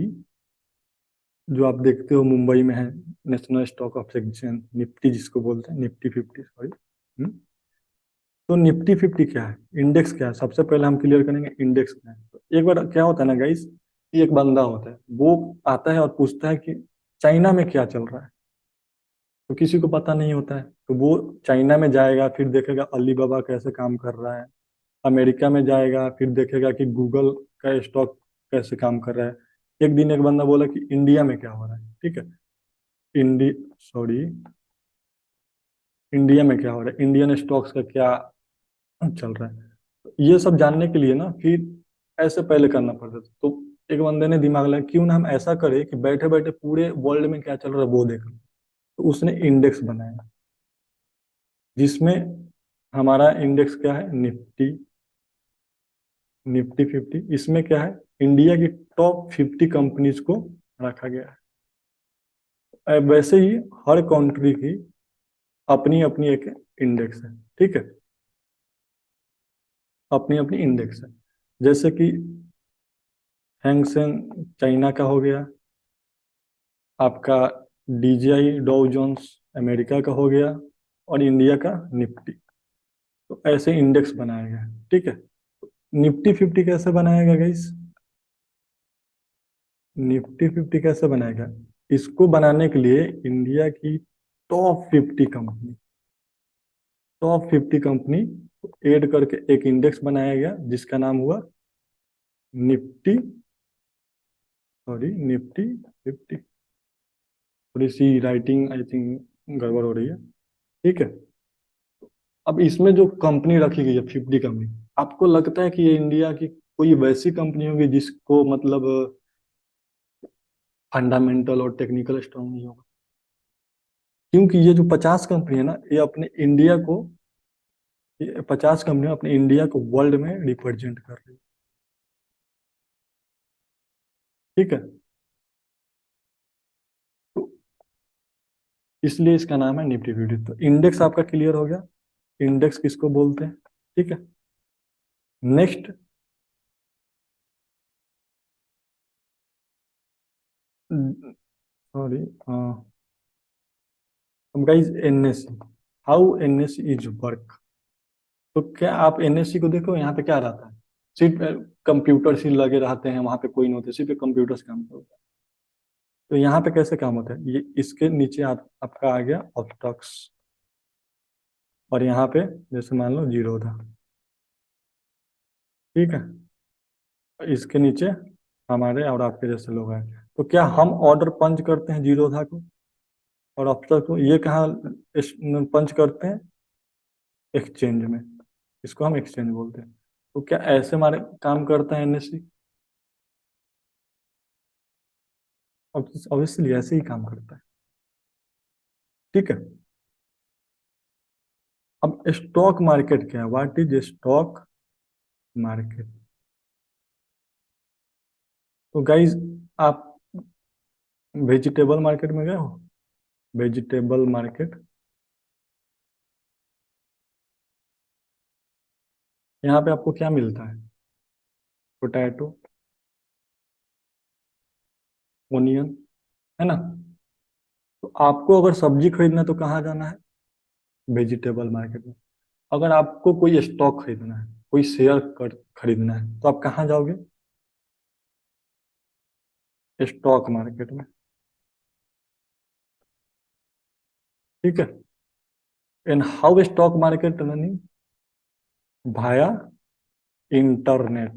जो आप देखते हो मुंबई में है, national stock of exchange, Nifty जिसको बोलते हैं, निफ्टी फिफ्टी, सॉरी। तो निफ्टी फिफ्टी क्या है, इंडेक्स क्या है, सबसे पहले हम क्लियर करेंगे इंडेक्स क्या है। तो एक बार क्या होता है ना गाइस, कि एक बंदा होता है, वो आता है और पूछता है कि चाइना में क्या चल रहा है, तो किसी को पता नहीं होता है। तो वो चाइना में जाएगा, फिर देखेगा अलीबाबा कैसे काम कर रहा है, अमेरिका में जाएगा, फिर देखेगा कि गूगल का स्टॉक कैसे काम कर रहा है। एक दिन एक बंदा बोला कि इंडिया में क्या हो रहा है। ठीक है, इंडी सॉरी इंडिया में क्या हो रहा है, इंडियन स्टॉक्स का क्या चल रहा है, ये सब जानने के लिए ना फिर ऐसे पहले करना पड़ता था। तो एक बंदे ने दिमाग लगाया, क्यों ना हम ऐसा करें कि बैठे बैठे पूरे वर्ल्ड में क्या चल रहा है वो देख लो। तो उसने इंडेक्स बनाया, जिसमें हमारा इंडेक्स क्या है, निफ्टी, निफ्टी फिफ्टी। इसमें क्या है, इंडिया की टॉप 50 कंपनीज को रखा गया है। वैसे ही हर कंट्री की अपनी अपनी एक इंडेक्स है। ठीक है, अपनी अपनी इंडेक्स है। जैसे कि हैंगसेंग चाइना का हो गया, आपका डीजीआई डाउ जोन्स अमेरिका का हो गया, और इंडिया का निफ्टी। तो ऐसे इंडेक्स बनाया गया है। ठीक है, निफ्टी फिफ्टी कैसे बनाया गया गाइस, निफ्टी फिफ्टी कैसे बनाएगा, इसको बनाने के लिए इंडिया की top 50 company, top 50 company add करके एक इंडेक्स बनाया गया, जिसका नाम हुआ निफ्टी, सॉरी निफ्टी फिफ्टी। थोड़ी सी राइटिंग आई थिंक गड़बड़ हो रही है। ठीक है, अब इसमें जो कंपनी रखी गई है 50 कंपनी, आपको लगता है कि ये इंडिया की कोई वैसी कंपनी होगी जिसको मतलब फंडामेंटल और टेक्निकल स्ट्रांग नहीं होगा? क्योंकि ये जो 50 कंपनी है ना, ये अपने इंडिया को, ये 50 कंपनी अपने इंडिया को वर्ल्ड में रिप्रेजेंट कर रही है। ठीक है, तो इसलिए इसका नाम है निफ्टी फिफ्टी। तो इंडेक्स आपका क्लियर हो गया, इंडेक्स किसको बोलते हैं। ठीक है, next, sorry, guys NSC, how NSC is work. तो क्या आप एनएससी को देखो, यहाँ पे क्या रहता है, सिर्फ कंप्यूटर से लगे रहते हैं, वहां पे कोई नहीं होते, सिर्फ कंप्यूटर से काम होता है। तो यहाँ पे कैसे काम होता है, ये इसके नीचे आपका आ गया ऑप्टक्स, और यहाँ पे जैसे मान लो जीरो था, ठीक है, इसके नीचे हमारे और आपके जैसे लोग हैं। तो क्या हम ऑर्डर पंच करते हैं जीरोधा को और ऑप्टक्स को, ये कहाँ पंच करते हैं, एक्सचेंज में, इसको हम एक्सचेंज बोलते हैं। तो क्या ऐसे हमारे काम करता है एनएससी, ऑब्वियसली ऐसे ही काम करता है, ठीक है। अब स्टॉक मार्केट क्या है, व्हाट इज स्टॉक मार्केट। तो गाइज आप वेजिटेबल मार्केट में गए हो, वेजिटेबल मार्केट, यहाँ पे आपको क्या मिलता है, पोटैटो, ओनियन, है ना। तो आपको अगर सब्जी खरीदना है तो कहाँ जाना है, वेजिटेबल मार्केट में। अगर आपको कोई स्टॉक खरीदना है, कोई शेयर खरीदना है, तो आप कहाँ जाओगे, स्टॉक मार्केट में, ठीक है। And how stock market running, Bhaya internet.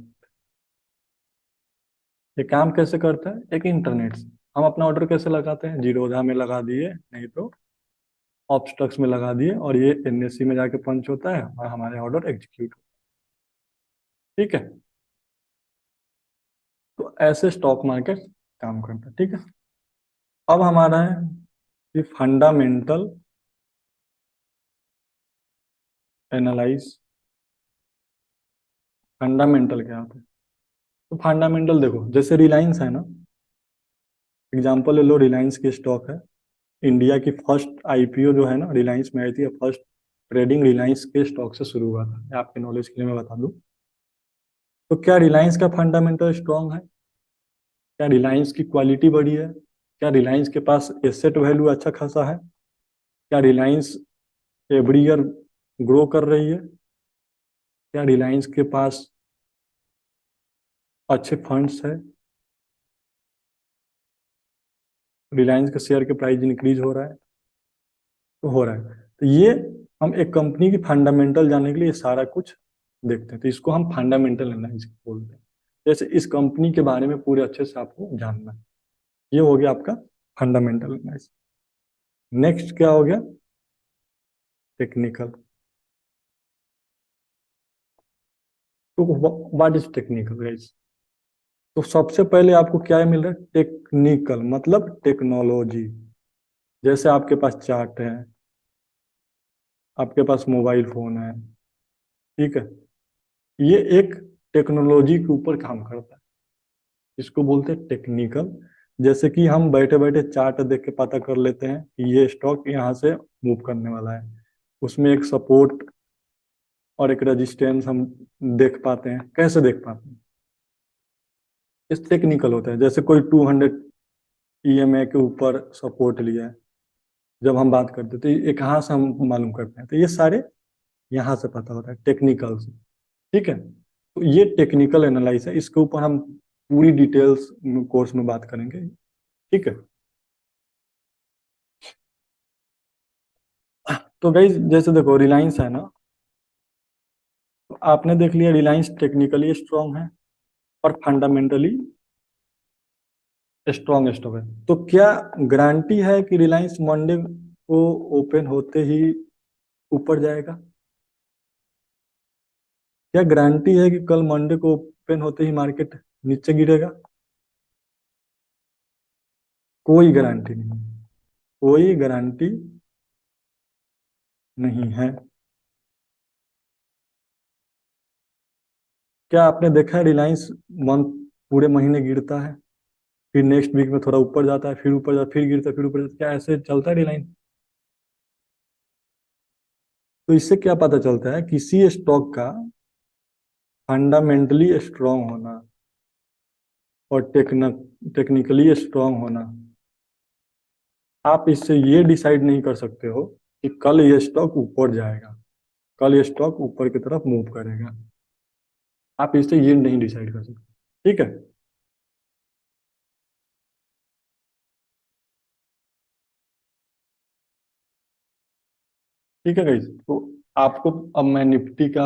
ये काम कैसे करता है, एक इंटरनेट से हम अपना ऑर्डर कैसे लगाते हैं, जीरोधा में लगा दिए, नहीं तो ऑब्स्टक्स में लगा दिए, और ये एनएससी में जाके पंच होता है और हमारे ऑर्डर एग्जीक्यूट, ठीक है। तो ऐसे स्टॉक मार्केट काम करता है, ठीक है। अब हमारा है कि फंडामेंटल एनालाइज, फंडामेंटल क्या होता है। तो फंडामेंटल देखो, जैसे रिलायंस है ना, एग्जांपल ले लो, रिलायंस की स्टॉक है, इंडिया की फर्स्ट आईपीओ जो है ना रिलायंस में आई थी, फर्स्ट ट्रेडिंग रिलायंस के स्टॉक से शुरू हुआ था, ये आपके नॉलेज के लिए मैं बता दूं। तो क्या रिलायंस का फंडामेंटल स्ट्रांग है, क्या रिलायंस की क्वालिटी बढ़ी है, क्या रिलायंस के पास एसेट वैल्यू अच्छा खासा है, क्या रिलायंस एवरी ईयर ग्रो कर रही है, क्या रिलायंस के पास अच्छे फंड्स है, रिलायंस के शेयर के प्राइस इंक्रीज हो रहा है, तो हो रहा है। तो ये हम एक कंपनी की फंडामेंटल जानने के लिए ये सारा कुछ देखते हैं, तो इसको हम फंडामेंटल एनालिसिस बोलते हैं। जैसे इस कंपनी के बारे में पूरे अच्छे से आपको जानना है, ये हो गया आपका फंडामेंटल एनालिसिस। नेक्स्ट क्या हो गया, टेक्निकल। तो व्हाट इज टेक्निकल गाइस। तो सबसे पहले आपको क्या मिल रहा है, टेक्निकल मतलब टेक्नोलॉजी। जैसे आपके पास चार्ट है, आपके पास मोबाइल फोन है, ठीक है, ये एक टेक्नोलॉजी के ऊपर काम करता है, इसको बोलते हैं टेक्निकल। जैसे कि हम बैठे बैठे चार्ट देख के पता कर लेते हैं कि ये स्टॉक यहाँ से मूव करने वाला है, उसमें एक सपोर्ट और एक रेजिस्टेंस हम देख पाते हैं, कैसे देख पाते हैं, इस टेक्निकल होता है। जैसे कोई 200 ईएमए के ऊपर सपोर्ट लिया है, जब हम बात करते हैं तो ये कहाँ से हम मालूम करते हैं, तो ये सारे यहाँ से पता होता है, टेक्निकल से, ठीक है। तो ये टेक्निकल एनालाइज है, इसके ऊपर हम पूरी डिटेल्स कोर्स में बात करेंगे, ठीक है। तो गाइज जैसे देखो रिलायंस है ना, तो आपने देख लिया रिलायंस टेक्निकली स्ट्रांग है और फंडामेंटली स्ट्रांग स्टॉक है। तो क्या गारंटी है कि रिलायंस मंडे को ओपन होते ही ऊपर जाएगा, क्या गारंटी है कि कल मंडे को ओपन होते ही मार्केट नीचे गिरेगा, कोई गारंटी नहीं, कोई गारंटी नहीं है। क्या आपने देखा है रिलायंस मंथ पूरे महीने गिरता है, फिर नेक्स्ट वीक में थोड़ा ऊपर जाता है, फिर ऊपर जाता है, फिर गिरता है, फिर ऊपर जाता है, क्या ऐसे चलता है रिलायंस। तो इससे क्या पता चलता है, किसी स्टॉक का फंडामेंटली स्ट्रांग होना और टेक्निकली स्ट्रांग होना, आप इससे ये डिसाइड नहीं कर सकते हो कि कल ये स्टॉक ऊपर जाएगा, कल ये स्टॉक ऊपर की तरफ मूव करेगा, आप इससे ये नहीं डिसाइड कर सकते, ठीक है। ठीक है गाइस। तो आपको अब मैं निफ्टी का,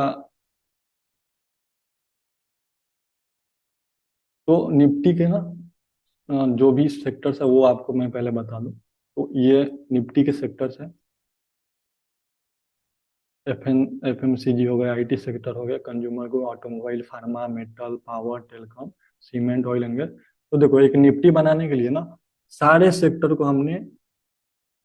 तो निफ्टी के ना जो भी सेक्टर्स है वो आपको मैं पहले बता दूं। तो ये निफ्टी के सेक्टर्स है, एफएमसीजी हो गया, आईटी सेक्टर हो गया, कंज्यूमर को, automobile, pharma, metal, power, telecom, cement, oil and gas. तो देखो एक निफ्टी बनाने के लिए ना सारे सेक्टर को हमने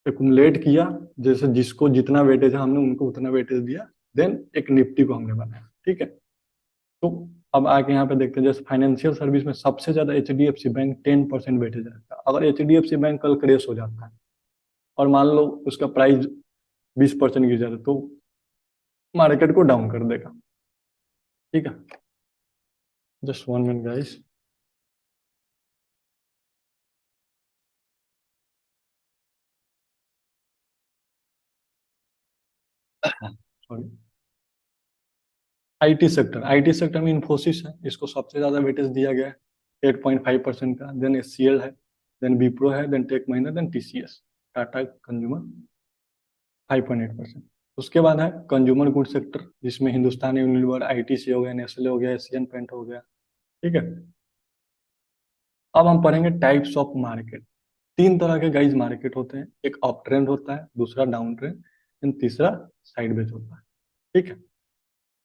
एक्युमुलेट किया, जैसे जिसको जितना वेटेज है हमने उनको उतना वेटेज दिया, देन एक निफ्टी को हमने बनाया। ठीक है। तो अब आके यहाँ पे देखते हैं, जैसे फाइनेंशियल सर्विस में सबसे ज्यादा एचडीएफसी बैंक 10% वेटेज रखता है। अगर एचडीएफसी बैंक कल क्रैश हो जाता है और मान लो उसका प्राइस 20% गिर जाता है, तो मार्केट को डाउन कर देगा। ठीक है। Just 1 minute guys. Sorry. IT sector में इन्फोसिस है, इसको सबसे ज्यादा वेटेज दिया गया है 8.5% का। देन एचसीएल है, देन विप्रो है, then Tech Mahindra, then TCS, Tata consumer 5.8%। उसके बाद है कंज्यूमर गुड सेक्टर, जिसमें हिंदुस्तान यूनिलीवर, आईटीसी हो गया, नेस्ले हो गया, एशियन पेंट हो गया। ठीक है। अब हम पढ़ेंगे टाइप्स ऑफ मार्केट। तीन तरह के गाइज मार्केट होते हैं, एक अप ट्रेंड होता है, दूसरा डाउन ट्रेंड, एंड तीसरा साइडवेज होता है। ठीक है।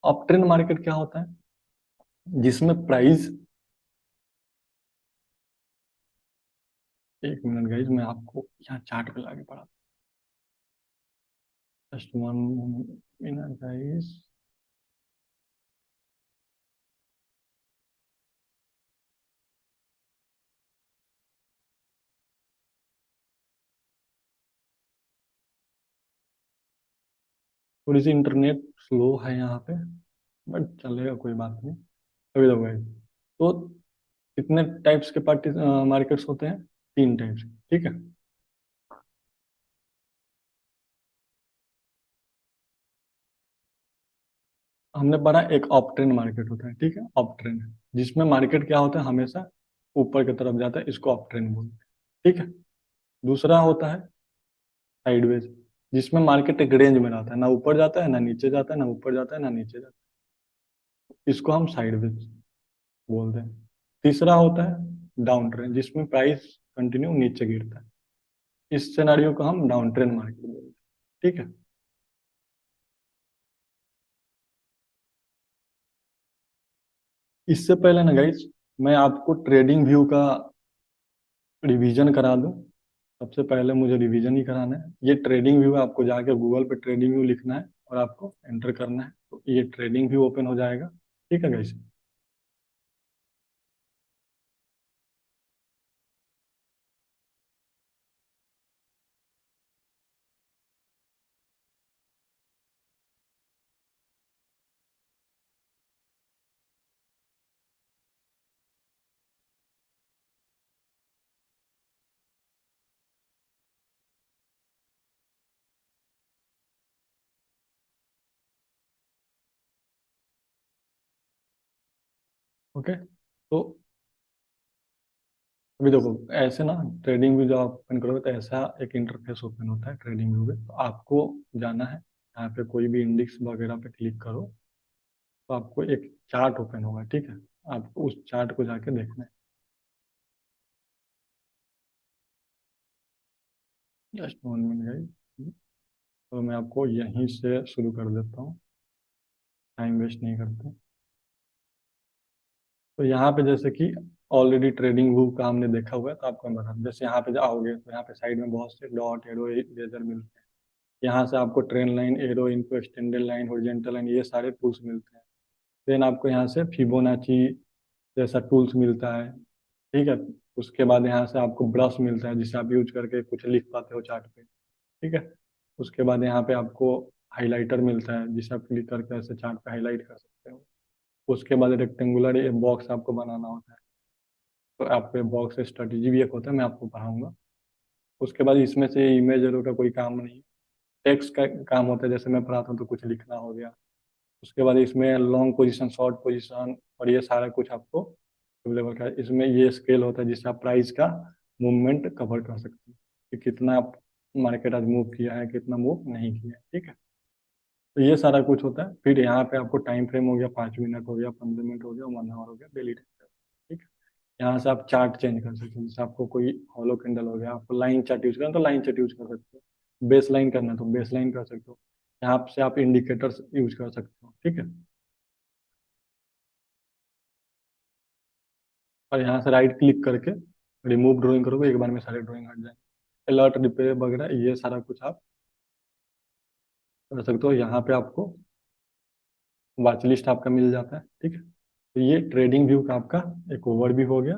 अप ट्रेंड मार्केट क्या होता है? जिसमें प्राइस, एक मिनट गाइज मैं आपको यहाँ चार्ट पे लाके पढ़ा, जस्ट 1 मिनट गाइज। थोड़ी सी इंटरनेट स्लो है यहाँ पे, बट चलेगा, कोई बात नहीं। अभी तो गाइज, तो कितने टाइप्स के पार्टी मार्केट्स होते हैं? तीन टाइप्स। ठीक है। हमने पढ़ा एक अप ट्रेंड मार्केट होता है। ठीक है, अप ट्रेंड, जिसमें मार्केट क्या होता है, हमेशा ऊपर की तरफ जाता है, इसको अप ट्रेंड बोलते हैं। ठीक है। दूसरा होता है साइडवेज, जिसमें मार्केट एक रेंज में रहता है, ना ऊपर जाता है ना नीचे जाता है, ना ऊपर जाता है ना नीचे जाता है, इसको हम साइडवेज बोलते हैं। तीसरा होता है डाउन ट्रेंड, जिसमें प्राइस कंटिन्यू नीचे गिरता है, इस सिनेरियो को हम डाउन ट्रेंड मार्केट बोलते हैं। ठीक है। इससे पहले ना गाइज, मैं आपको ट्रेडिंग व्यू का रिवीजन करा दूं। सबसे पहले मुझे रिवीजन ही कराना है। ये ट्रेडिंग व्यू है, आपको जाके गूगल पे ट्रेडिंग व्यू लिखना है और आपको एंटर करना है, तो ये ट्रेडिंग व्यू ओपन हो जाएगा। ठीक है गाइस। ओके। तो अभी देखो, ऐसे ना ट्रेडिंग व्यू जब आप ओपन करोगे तो ऐसा एक इंटरफेस ओपन होता है ट्रेडिंग व्यू में। तो आपको जाना है यहाँ पे, कोई भी इंडेक्स वगैरह पे क्लिक करो, तो आपको एक चार्ट ओपन होगा। ठीक है। आपको उस चार्ट को जाके देखना है। जस्ट 1 मिनट गाइस, तो मैं आपको यहीं से शुरू कर देता हूँ, टाइम वेस्ट नहीं करते। तो यहाँ पे जैसे कि ऑलरेडी ट्रेडिंग व्यू का हमने देखा हुआ है, तो आपको मैं बता दूं, जैसे यहाँ पे आओगे तो यहाँ पे साइड में बहुत से डॉट, एरो, इरेजर मिलते हैं। यहाँ से आपको ट्रेन लाइन, एरो, इनको, एक्सटेंडेड लाइन, हॉरिजॉन्टल लाइन, ये सारे टूल्स मिलते हैं। देन आपको यहाँ से फिबोनाची जैसा टूल्स मिलता है। ठीक है। उसके बाद यहाँ से आपको ब्रश मिलता है, जिसे आप यूज करके कुछ लिख पाते हो चार्ट पे। ठीक है। उसके बाद यहाँ पे आपको हाइलाइटर मिलता है, जिसे आप क्लिक करके ऐसे चार्ट पे हाईलाइट कर सकते हो। उसके बाद रेक्टेंगुलर ये बॉक्स आपको बनाना होता है, तो आपके बॉक्स स्ट्रेटेजी भी एक होता है, मैं आपको पढ़ाऊंगा। उसके बाद इसमें से इमेज एरो का कोई काम नहीं, टेक्स्ट का काम होता है, जैसे मैं पढ़ाता हूँ तो कुछ लिखना हो गया। उसके बाद इसमें लॉन्ग पोजीशन, शॉर्ट पोजीशन और ये सारा कुछ आपको अवेलेबल का है। इसमें ये स्केल होता है, जिससे आप प्राइस का मूवमेंट कवर कर सकते हैं कि कितना मार्केट आज मूव किया है, कितना मूव नहीं किया है। ठीक है। तो ये सारा कुछ होता है। फिर यहाँ पे आपको टाइम फ्रेम हो गया, 5 मिनट हो गया, 15 मिनट हो गया, 1 आवर हो गया, डेली टाइम। ठीक है। यहाँ से आप चार्ट चेंज कर सकते हो, जैसे आपको कोई हॉलो कैंडल हो गया, आपको लाइन चार्ट यूज करना है तो लाइन चार्ट यूज कर सकते हो, बेस लाइन करना है तो बेस लाइन कर सकते हो। यहाँ से आप इंडिकेटर्स यूज कर सकते हो। ठीक है। और यहाँ से राइट क्लिक करके रिमूव ड्राइंग करोगे, एक बार में सारे ड्राइंग हट जाएंगे। अलर्ट रिपेयर वगैरह ये सारा कुछ आप कर सकते हो। यहाँ पे आपको वॉच लिस्ट आपका मिल जाता है। ठीक है। तो ये ट्रेडिंग व्यू का आपका एक ओवरव्यू हो गया।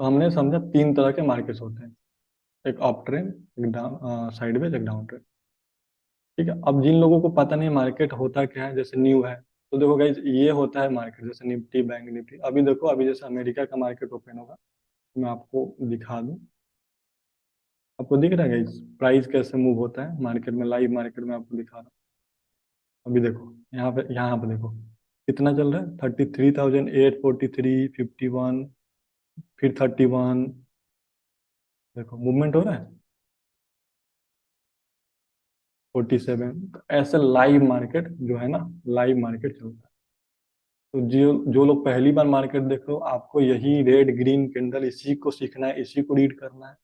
तो हमने समझा 3 तरह के मार्केट्स होते हैं, एक अप ट्रेंड, एक डाउन साइडवेज, एक डाउन ट्रेंड। ठीक है। अब जिन लोगों को पता नहीं मार्केट होता क्या है, जैसे न्यू है, तो देखो गाइज ये होता है मार्केट, जैसे निफ्टी, बैंक निफ्टी। अभी देखो, अभी जैसे अमेरिका का मार्केट ओपन होगा, तो मैं आपको दिखा दूं। आपको दिख रहा है गाइज प्राइस कैसे मूव होता है मार्केट में, लाइव मार्केट में आपको दिखा रहा हूँ। अभी देखो यहाँ पे देखो कितना चल रहा है, 33,843, 51, फिर 31। देखो मूवमेंट हो रहा है, 47। ऐसे लाइव मार्केट जो है ना, लाइव मार्केट चलता है। तो जो जो लोग पहली बार मार्केट देख रहे हो, आपको यही रेड ग्रीन कैंडल इसी को सीखना है, इसी को रीड करना है।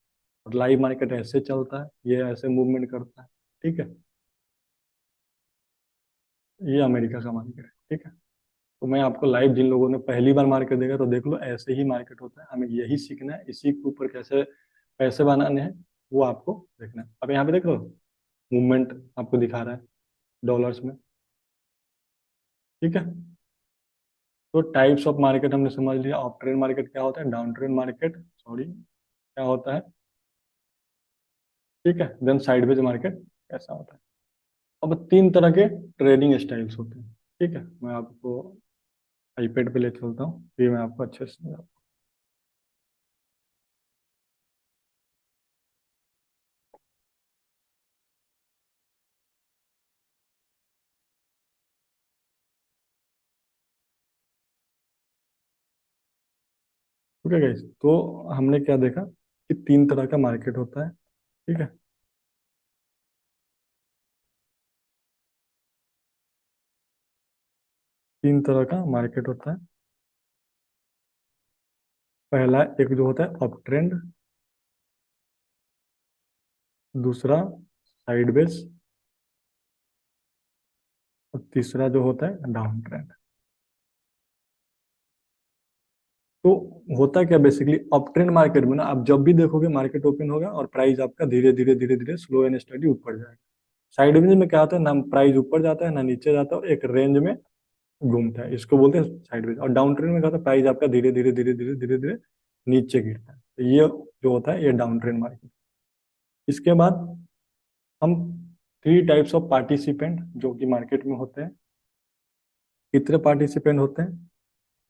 और लाइव मार्केट ऐसे चलता है, ये ऐसे मूवमेंट करता है। ठीक है। ये अमेरिका का मार्केट है। ठीक है। तो मैं आपको लाइव, जिन लोगों ने पहली बार मार्केट देखा तो देख लो, ऐसे ही मार्केट होता है, हमें यही सीखना है, इसी के ऊपर कैसे पैसे बनाने हैं वो आपको देखना है। अब यहाँ पे देख लो मूवमेंट आपको दिखा रहा है डॉलर्स में। ठीक है। तो टाइप्स ऑफ मार्केट हमने समझ लिया, अप ट्रेंड मार्केट क्या होता है, डाउन ट्रेंड मार्केट सॉरी क्या होता है। ठीक है। देन साइडवेज मार्केट कैसा होता है। अब 3 तरह के ट्रेडिंग स्टाइल्स होते हैं। ठीक है। मैं आपको आईपैड पे ले चलता हूँ, फिर मैं आपको अच्छे से समझाऊँ। ओके गाइस, तो हमने क्या देखा कि 3 तरह का मार्केट होता है। ठीक है। 3 तरह का मार्केट होता है। पहला एक जो होता है अप ट्रेंड, दूसरा साइडवेज, और तीसरा जो होता है डाउन ट्रेंड। तो होता क्या बेसिकली, अप ट्रेंड मार्केट में ना, आप जब भी देखोगे मार्केट ओपन होगा और प्राइस आपका धीरे धीरे धीरे धीरे स्लो एंड स्टडी ऊपर जाएगा। साइडवेज में क्या होता है, ना प्राइस ऊपर जाता है ना नीचे जाता है, एक रेंज में घूमता है, इसको बोलते हैं साइडवेज। और डाउन ट्रेंड में क्या होता है, प्राइस आपका धीरे धीरे धीरे धीरे धीरे धीरे नीचे गिरता है। तो ये जो होता है ये डाउन ट्रेंड मार्केट। इसके बाद हम 3 टाइप्स ऑफ पार्टिसिपेंट जो कि मार्केट में होते हैं। कितने पार्टिसिपेंट होते हैं,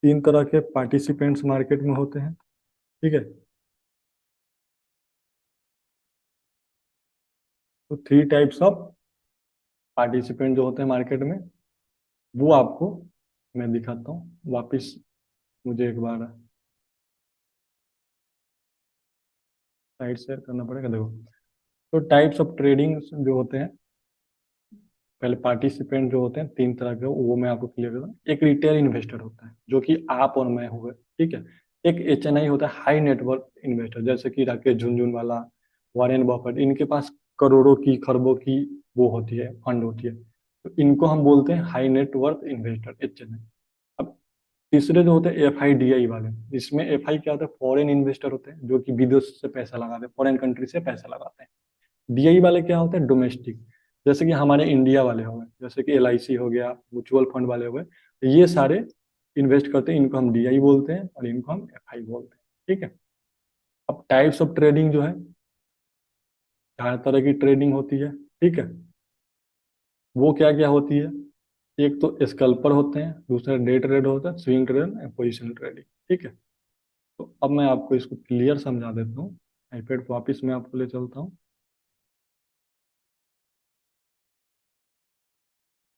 3 तरह के पार्टिसिपेंट्स मार्केट में होते हैं। ठीक है। तो 3 टाइप्स ऑफ पार्टिसिपेंट जो होते हैं मार्केट में, वो आपको मैं दिखाता हूँ वापिस। मुझे एक बार साइड शेयर करना पड़ेगा। देखो, तो टाइप्स ऑफ ट्रेडिंग जो होते हैं, पहले पार्टिसिपेंट जो होते हैं 3 तरह के, वो मैं आपको क्लियर करता हूँ। एक रिटेल इन्वेस्टर होता है जो कि आप और मैं हुए। ठीक है। एक एचएनआई होता है, हाई नेटवर्थ इन्वेस्टर, जैसे कि राकेश झुनझुनवाला, वॉरेन बफेट, इनके पास करोड़ों की खरबों की वो होती है, फंड होती है। तो इनको हम बोलते हैं हाई नेटवर्थ इन्वेस्टर, एचएनआई। अब तीसरे जो होते हैं एफआईडीआई वाले, इसमें एफआई क्या होता है, फॉरेन इन्वेस्टर होते हैं जो कि विदेश से पैसा लगाते हैं, फॉरेन कंट्री से पैसा लगाते हैं। डीआई वाले क्या होते हैं, डोमेस्टिक, जैसे कि हमारे इंडिया वाले हो गए, जैसे कि एलआईसी हो गया, म्यूचुअल फंड वाले हो गए, तो ये सारे इन्वेस्ट करते हैं, इनको हम डीआई बोलते हैं और इनको हम एफआई बोलते हैं। ठीक है। अब टाइप्स ऑफ ट्रेडिंग जो है, 4 तरह की ट्रेडिंग होती है। ठीक है। वो क्या क्या होती है, एक तो स्कल्पर होते हैं, दूसरा डे ट्रेड होता है, स्विंग ट्रेड, पोजिशन ट्रेडिंग। ठीक है। तो अब मैं आपको इसको क्लियर समझा देता हूँ। आईपैड को वापिस मैं आपको ले चलता हूँ।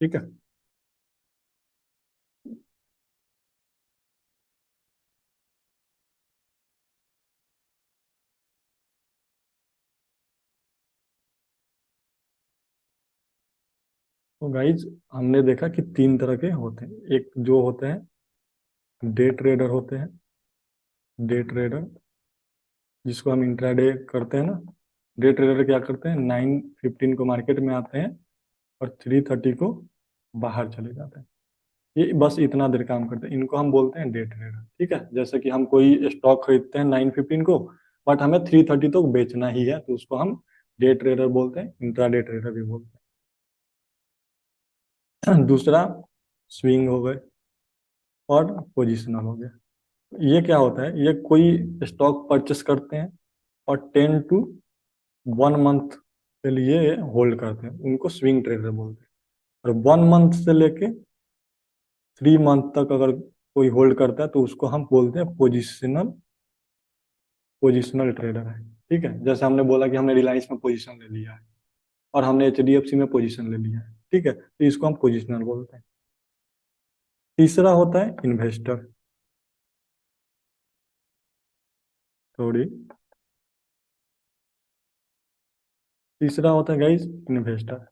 ठीक है। तो गाइज हमने देखा कि तीन तरह के होते हैं। एक जो होते हैं डे ट्रेडर होते हैं, डे ट्रेडर जिसको हम इंट्राडे करते हैं ना। डे ट्रेडर क्या करते हैं, 9:15 को मार्केट में आते हैं और 3:30 को बाहर चले जाते हैं। ये बस इतना देर काम करते हैं, इनको हम बोलते हैं डे ट्रेडर। ठीक है, जैसे कि हम कोई स्टॉक खरीदते हैं 9:15 को, बट हमें 3:30 तक बेचना ही है, तो उसको हम डे ट्रेडर बोलते हैं, इंट्राडे ट्रेडर भी बोलते हैं। दूसरा स्विंग हो गए और पोजिशनल हो गया। ये क्या होता है, ये कोई स्टॉक परचेस करते हैं और 10 to 1 month के लिए होल्ड करते हैं, उनको स्विंग ट्रेडर बोलते हैं। और 1 month से लेके 3 month तक अगर कोई होल्ड करता है तो उसको हम बोलते हैं पोजिशनल, पोजिशनल ट्रेडर है। ठीक है, जैसे हमने बोला कि हमने रिलायंस में पोजीशन ले लिया है और हमने एचडीएफसी में पोजीशन ले लिया है। ठीक है, तो इसको हम पोजिशनल बोलते हैं। तीसरा होता है इन्वेस्टर। थोड़ी तीसरा होता है गाइस इन्वेस्टर।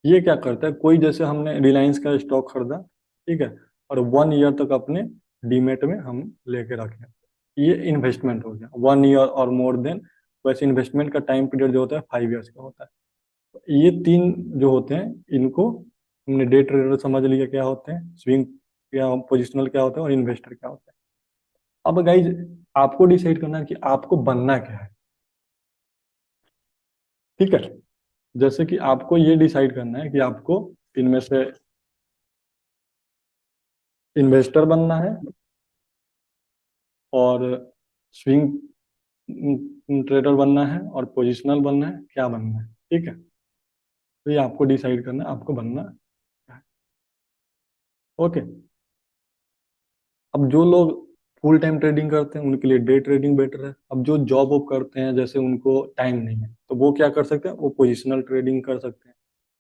ये क्या करता है, कोई जैसे हमने रिलायंस का स्टॉक खरीदा, ठीक है, और 1 year तक अपने डीमेट में हम लेके रखे, ये इन्वेस्टमेंट हो गया। 1 year और मोर देन। वैसे इन्वेस्टमेंट का टाइम पीरियड जो होता है 5 years का होता है। तो ये तीन जो होते हैं इनको हमने डे ट्रेडर समझ लिया क्या होते हैं, स्विंग क्या, पोजिशनल क्या होता है और इन्वेस्टर क्या होता है। अब गाइज आपको डिसाइड करना है कि आपको बनना क्या है। ठीक है, जैसे कि आपको ये डिसाइड करना है कि आपको इनमें से इन्वेस्टर बनना है और स्विंग ट्रेडर बनना है और पोजिशनल बनना है, क्या बनना है। ठीक है, तो ये आपको डिसाइड करना है आपको बनना क्या है। ओके, अब जो लोग फुल टाइम ट्रेडिंग करते हैं उनके लिए डे ट्रेडिंग बेटर है। अब जो जॉब वॉब करते हैं जैसे उनको टाइम नहीं है तो वो क्या कर सकते हैं, वो पोजिशनल ट्रेडिंग कर सकते हैं।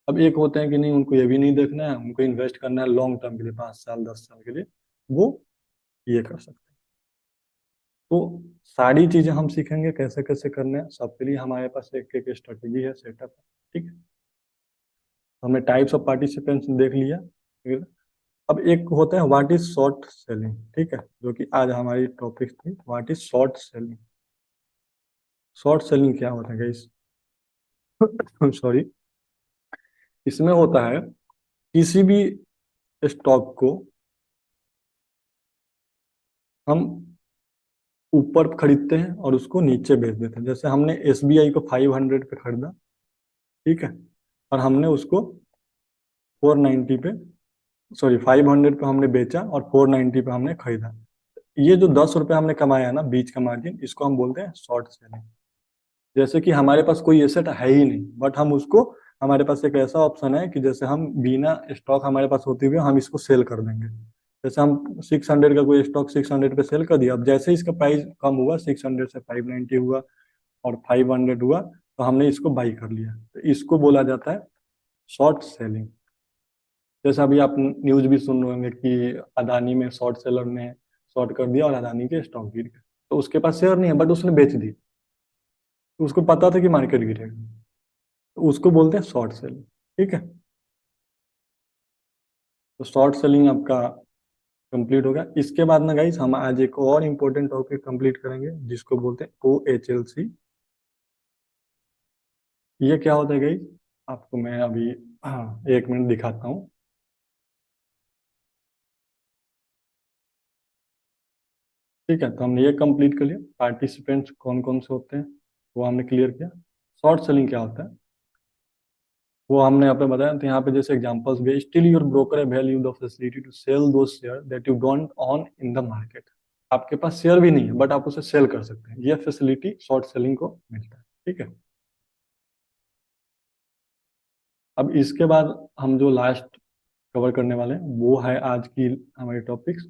अब एक होते हैं कि नहीं, उनको ये भी नहीं देखना है, उनको इन्वेस्ट करना है लॉन्ग टर्म के लिए, 5 साल 10 साल के लिए, वो ये कर सकते हैं। तो सारी चीजें हम सीखेंगे कैसे कैसे करने हैं, सबके लिए हमारे पास एक एक स्ट्रेटेजी है, सेटअप है। ठीक है, हमने टाइप्स ऑफ पार्टिसिपेंट्स देख लिया। ठीक है? अब एक होता है व्हाट इज शॉर्ट सेलिंग। ठीक है, जो कि आज हमारी टॉपिक थी, what is short selling. Short selling क्या होता है गाइस, सॉरी। इसमें होता है किसी भी स्टॉक को हम ऊपर खरीदते हैं और उसको नीचे बेच देते हैं। जैसे हमने एसबीआई को 500 पे खरीदा, ठीक है, और हमने उसको 490 पे, सॉरी 500 पे हमने बेचा और 490 पे हमने खरीदा। ये जो 10 रुपये हमने कमाया है ना बीच का मार्जिन, इसको हम बोलते हैं शॉर्ट सेलिंग। जैसे कि हमारे पास कोई एसेट है ही नहीं, बट हम उसको, हमारे पास एक ऐसा ऑप्शन है कि जैसे हम बिना स्टॉक हमारे पास होते हुए हम इसको सेल कर देंगे। जैसे हम 600 का कोई स्टॉक 600 पे सेल कर दिया, अब जैसे ही इसका प्राइस कम हुआ, 600 से 590 हुआ और 500 हुआ, तो हमने इसको बाई कर लिया, तो इसको बोला जाता है शॉर्ट सेलिंग। जैसे अभी आप न्यूज भी सुन रहे होंगे कि अदानी में शॉर्ट सेलर ने शॉर्ट कर दिया और अदानी के स्टॉक गिर गए। तो उसके पास शेयर नहीं है बट उसने बेच दी, तो उसको पता था कि मार्केट गिरेगा, तो उसको बोलते हैं शॉर्ट सेलिंग। ठीक है, तो शॉर्ट सेलिंग आपका कंप्लीट हो गया। इसके बाद ना गाइस हम आज एक और इम्पोर्टेंट टॉपिक कंप्लीट करेंगे जिसको बोलते हैं OHLC। ये क्या होता है गाइस, आपको मैं अभी 1 मिनट दिखाता हूँ। ठीक है, तो हमने ये कंप्लीट कर लिया, पार्टिसिपेंट्स कौन कौन से होते हैं वो हमने क्लियर किया। शॉर्ट सेलिंग क्या होता है वो हमने यहाँ पे बताया। तो यहाँ पे जैसे एग्जांपल्स भी, स्टिल योर ब्रोकर है value the facility to sell दो share that you don't own in the market. आपके पास शेयर भी नहीं है बट आप उसे सेल कर सकते हैं, ये फैसिलिटी शॉर्ट सेलिंग को मिलता है। ठीक है, अब इसके बाद हम जो लास्ट कवर करने वाले हैं वो है आज की हमारी टॉपिक्स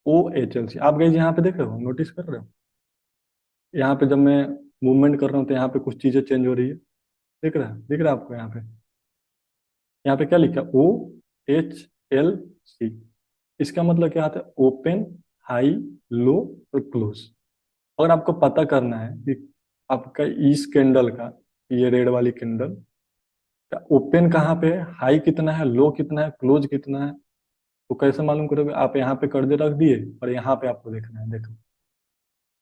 OHLC। आप गए यहाँ पे देख रहे हो, नोटिस कर रहे हो, यहाँ पे जब मैं मूवमेंट कर रहा हूँ तो यहाँ पे कुछ चीजें चेंज हो रही है, दिख रहा है आपको यहाँ पे। यहाँ पे क्या लिखा है, OHLC। इसका मतलब क्या आता है, ओपन, हाई, लो और क्लोज। अगर आपको पता करना है कि आपका इस कैंडल का, ये रेड वाली कैंडल ओपन कहाँ पे है, हाई कितना है, लो कितना है, क्लोज कितना है, तो कैसे मालूम करोगे? आप यहाँ पे कर दे रख दिए और यहाँ पे आपको देखना है। देखो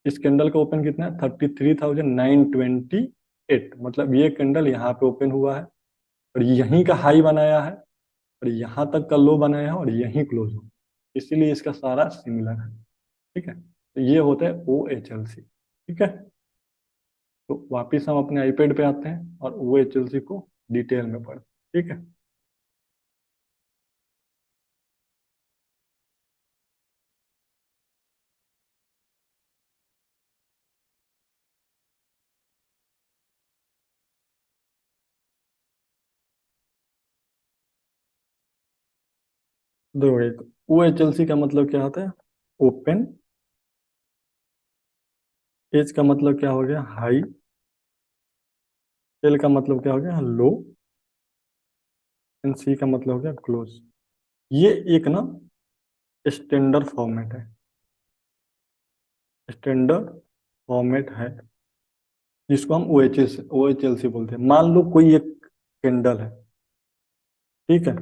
इस कैंडल का ओपन कितना है, 33,928, मतलब ये कैंडल यहाँ पे ओपन हुआ है और यहीं का हाई बनाया है और यहाँ तक का लो बनाया है और यहीं क्लोज हो, इसीलिए इसका सारा सिमिलर है। ठीक है, तो ये होता है ओ एच एल सी। ठीक है, तो वापिस हम अपने आईपैड पे आते हैं और ओ एच एल सी को डिटेल में पढ़ते हैं। ठीक है, देखो एक ओ एच एल सी का मतलब क्या होता है, ओपन। एच का मतलब क्या हो गया, हाई। एल का मतलब क्या हो गया, लो। एंड सी का मतलब हो गया क्लोज। ये एक ना स्टैंडर्ड फॉर्मेट है, स्टैंडर्ड फॉर्मेट है जिसको हम ओ एच एल सी बोलते हैं। मान लो कोई एक कैंडल है, ठीक है,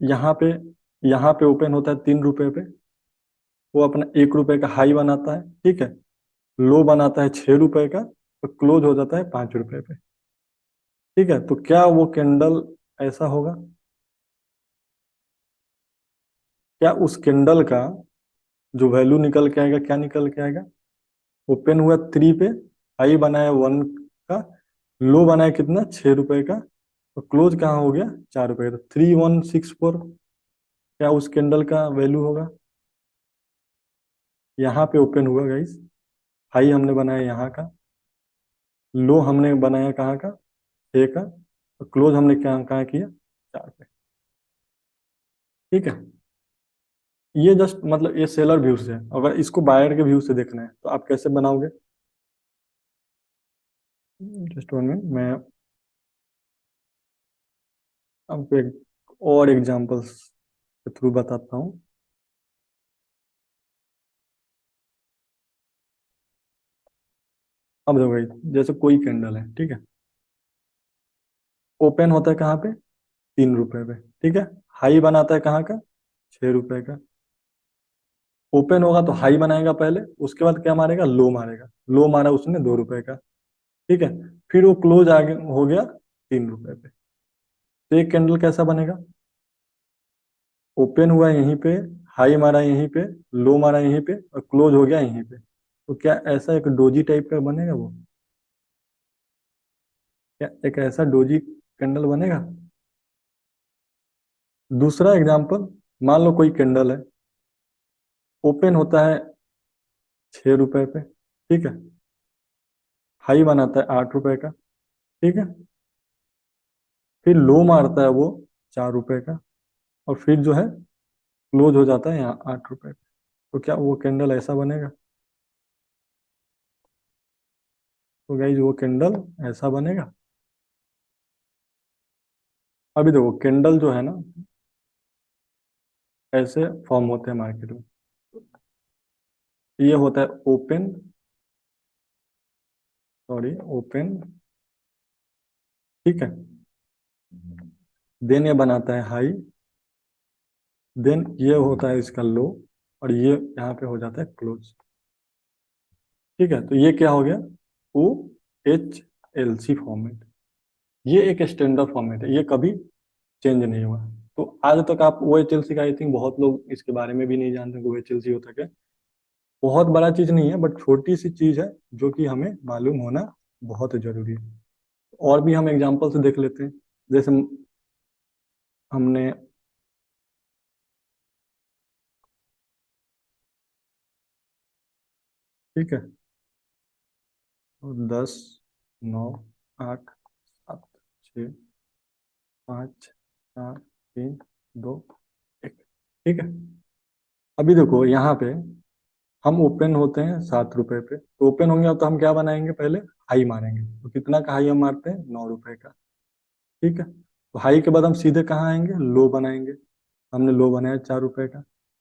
यहाँ पे यहाँ पे ओपन होता है 3 रुपए पे, वो अपना 1 रुपए का हाई बनाता है, ठीक है, लो बनाता है 6 रुपए का और क्लोज हो जाता है 5 रुपए पे। ठीक है, तो क्या वो कैंडल ऐसा होगा? क्या उस कैंडल का जो वैल्यू निकल के आएगा, क्या निकल के आएगा? ओपन हुआ 3 पे, हाई बनाया 1 का, लो बनाया कितना, 6 रुपए का, और क्लोज कहाँ हो गया, 4 रुपए का, तो 3164 क्या उस कैंडल का वैल्यू होगा? यहाँ पे ओपन हुआ गाइस, हाई हमने बनाया यहाँ का, लो हमने बनाया कहाँ का, 6 का, और क्लोज हमने क्या कहाँ किया, 4 पे। ठीक है, ये जस्ट मतलब ये सेलर व्यू से है। अगर इसको बायर के व्यू से देखना है तो आप कैसे बनाओगे? जस्ट 1 मिनट, मैं आपको एक और एग्जांपल्स के थ्रू बताता हूँ। अब देखो भाई, जैसे कोई कैंडल है, ठीक है, ओपन होता है कहाँ पे, 3 रुपए पे, ठीक है, हाई बनाता है कहाँ का, 6 रुपए का। ओपन होगा तो हाई बनाएगा पहले, उसके बाद क्या मारेगा, लो मारेगा, लो मारा उसने 2 रुपए का, ठीक है, फिर वो क्लोज आगे हो गया 3 रुपए पे। तो एक कैंडल कैसा बनेगा, ओपन हुआ यहीं पे, हाई मारा यहीं पे, लो मारा यहीं पे और क्लोज हो गया यहीं पे, तो क्या ऐसा एक डोजी टाइप का बनेगा वो? क्या एक ऐसा डोजी कैंडल बनेगा? दूसरा एग्जांपल, मान लो कोई कैंडल है, ओपन होता है 6 रुपए पे, ठीक है, हाई बनाता है 8 रुपए का, ठीक है, फिर लो मारता है वो 4 रुपए का, और फिर जो है क्लोज हो जाता है यहाँ 8 रुपए पे। तो क्या वो कैंडल ऐसा बनेगा? तो गाइज वो कैंडल ऐसा बनेगा। अभी देखो कैंडल जो है ना, ऐसे फॉर्म होते हैं मार्केट में। ये होता है ओपन, सॉरी ओपन, ठीक है, देन ये बनाता है हाई, देन ये होता है इसका लो, और ये यहाँ पे हो जाता है क्लोज। ठीक है, तो ये क्या हो गया, O H L C format. ये एक स्टैंडर्ड फॉर्मेट है, ये कभी चेंज नहीं हुआ। तो आज तक आप ओ एच एल सी का, आई थिंक बहुत लोग इसके बारे में भी नहीं जानते कि ओ एच एल सी होता क्या। बहुत बड़ा चीज नहीं है, बट छोटी सी चीज है जो कि हमें मालूम होना बहुत जरूरी है। और भी हम एग्जाम्पल से देख लेते हैं। जैसे हमने, ठीक है, तो 10, 9, 8, 7, 6, 5, 4, 3, 2, 1, ठीक है। अभी देखो यहाँ पे हम ओपन होते हैं 7 रुपए पे, तो ओपन होंगे तो हम क्या बनाएंगे, पहले हाई मारेंगे। तो कितना का हाई हम मारते हैं, 9 रुपए का, ठीक है। तो हाई के बाद हम सीधे कहाँ आएंगे, लो बनाएंगे। हमने लो बनाया 4 रुपए का,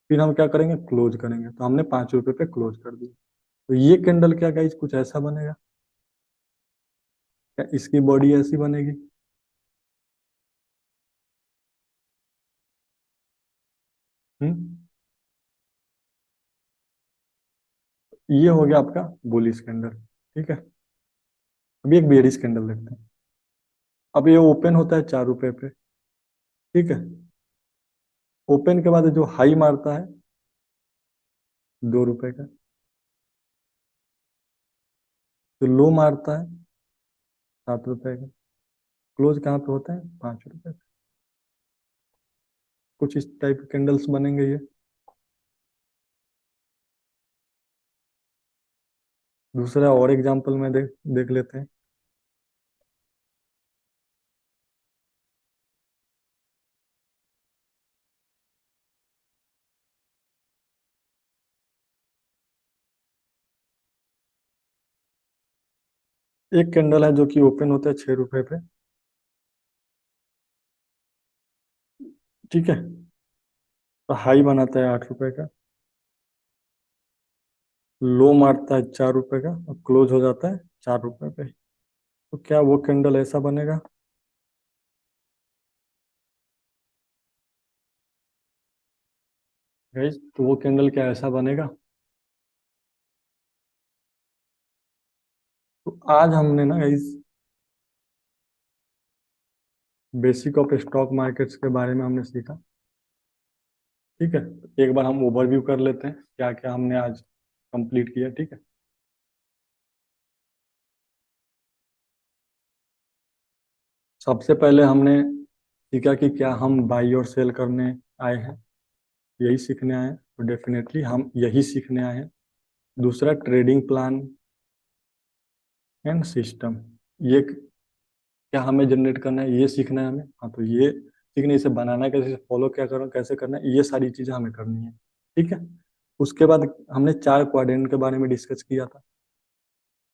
फिर हम क्या करेंगे, क्लोज करेंगे। तो हमने 5 रुपए पे क्लोज कर दिया। तो ये कैंडल क्या गाइस कुछ ऐसा बनेगा, क्या इसकी बॉडी ऐसी बनेगी? हम्म, ये हो गया आपका बुलिश कैंडल। ठीक है, अभी एक बेरिश कैंडल देखते हैं। अब ये ओपन होता है 4 रुपए पे। ठीक है, ओपन के बाद जो हाई मारता है 2 रुपए का, जो लो मारता है 7 रुपए का, क्लोज कहाँ पे होता है 5 रुपए पे। कुछ इस टाइप के कैंडल्स बनेंगे ये। दूसरा और एग्जांपल में देख देख लेते हैं। एक कैंडल है जो कि ओपन होता है 6 रुपए पे। ठीक है, तो हाई बनाता है 8 रुपए का, लो मारता है 4 रुपए का और क्लोज हो जाता है 4 रुपए पे। तो क्या वो कैंडल ऐसा बनेगा? गाइस तो वो कैंडल क्या ऐसा बनेगा? तो आज हमने ना guys basic of stock markets के बारे में हमने सीखा। ठीक है, एक बार हम ओवरव्यू कर लेते हैं क्या क्या हमने आज कंप्लीट किया। ठीक है, सबसे पहले हमने सीखा कि क्या हम बाई और सेल करने आए हैं, यही सीखने आए हैं, तो डेफिनेटली हम यही सीखने आए हैं। दूसरा ट्रेडिंग प्लान एंड सिस्टम, ये क्या हमें जनरेट करना है, ये सीखना है हमें। हाँ, तो ये सीखने, इसे बनाना है कैसे, फॉलो क्या करना, कैसे करना है, ये सारी चीजें हमें करनी है। ठीक है, उसके बाद हमने 4 क्वाड्रेंट के बारे में डिस्कस किया था,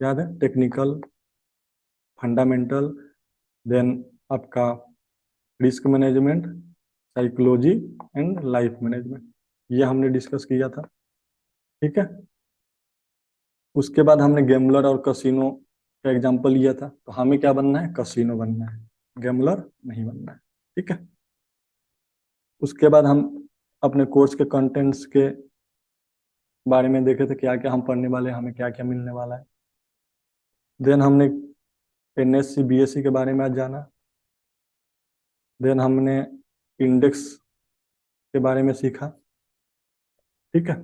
याद है? टेक्निकल, फंडामेंटल, देन आपका risk management, psychology and life management, ये हमने डिस्कस किया था। ठीक है, उसके बाद हमने गैम्बलर और कसिनो का एग्जांपल लिया था। तो हमें क्या बनना है? कसिनो बनना है, गैम्बलर नहीं बनना है। ठीक है, उसके बाद हम अपने कोर्स के कंटेंट्स के बारे में देखे थे, क्या क्या हम पढ़ने वाले हैं, हमें क्या क्या मिलने वाला है। देन हमने एनएससी बीएससी के बारे में आज जाना। देन हमने इंडेक्स के बारे में सीखा। ठीक है,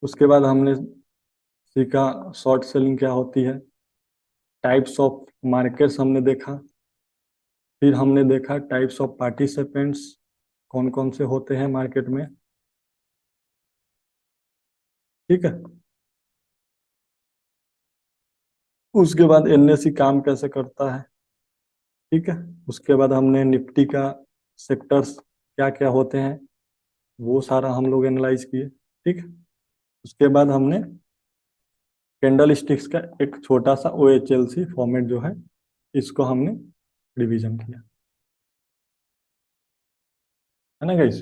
उसके बाद हमने सीखा शॉर्ट सेलिंग क्या होती है, टाइप्स ऑफ मार्केट्स हमने देखा। फिर हमने देखा टाइप्स ऑफ पार्टिसिपेंट्स कौन कौन से होते हैं मार्केट में। ठीक है, उसके बाद एनएससी काम कैसे करता है। ठीक है, उसके बाद हमने निफ्टी का सेक्टर्स क्या क्या होते हैं, वो सारा हम लोग एनालाइज किए। ठीक है, उसके बाद हमने कैंडल स्टिक्स का एक छोटा सा OHLC फॉर्मेट जो है, इसको हमने रिवीजन किया, है ना गाइस?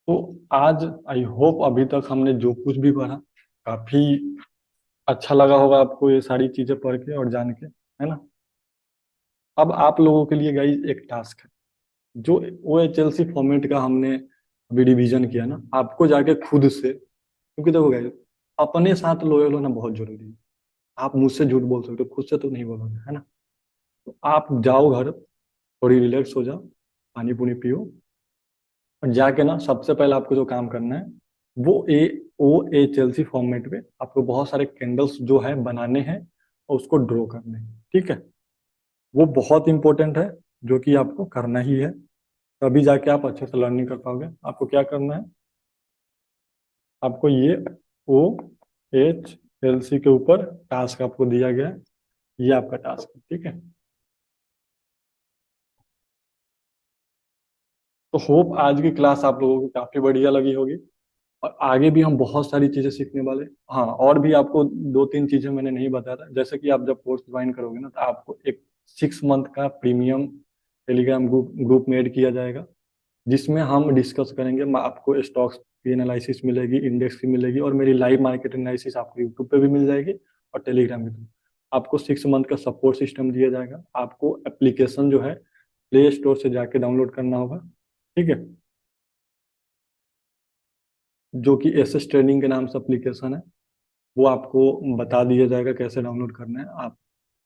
तो आज आई होप अभी तक हमने जो कुछ भी पढ़ा काफी अच्छा लगा होगा आपको, ये सारी चीजें पढ़ के और जान के, है ना? अब आप लोगों के लिए गाइस एक टास्क है, जो OHLC फॉर्मेट का हमने अभी रिवीजन किया ना, आपको जाके खुद से, क्योंकि देखो गाइस अपने साथ लॉयल होना बहुत जरूरी है। आप मुझसे झूठ बोल सकते हो, खुद से तो नहीं बोलोगे, है ना? तो आप जाओ घर, थोड़ी रिलैक्स हो जाओ, पानी पूनी पियो, और जाके ना सबसे पहले आपको जो काम करना है वो OHLC फॉर्मेट पे आपको बहुत सारे कैंडल्स जो है बनाने हैं और उसको ड्रॉ करने हैं। ठीक है, वो बहुत इंपॉर्टेंट है, जो कि आपको करना ही है, तभी जाके आप अच्छे से लर्निंग कर पाओगे। आपको क्या करना है, आपको ये OHLC के ऊपर टास्क आपको दिया गया है, ये आपका टास्क है। ठीक है, तो होप आज की क्लास आप लोगों को काफी बढ़िया लगी होगी, और आगे भी हम बहुत सारी चीजें सीखने वाले हैं। हाँ, और भी आपको 2-3 चीजें मैंने नहीं बताया था, जैसे कि आप जब कोर्स ज्वाइन करोगे ना, तो आपको एक 6 मंथ का प्रीमियम टेलीग्राम ग्रुप ग्रुप में ऐड किया जाएगा। जिसमें हम डिस्कस करेंगे। आपको स्टॉक्स की एनालिसिस मिलेगी, इंडेक्स की मिलेगी, और मेरी लाइव मार्केट एनालिसिस आपको यूट्यूब पे भी मिल जाएगी और टेलीग्राम पे। आपको 6 मंथ का सपोर्ट सिस्टम दिया जाएगा। आपको एप्लीकेशन जो है प्ले स्टोर से जाके डाउनलोड करना होगा, ठीक है, जो कि एसएस ट्रेडिंग के नाम से एप्लीकेशन है। वो आपको बता दिया जाएगा कैसे डाउनलोड करना है। आप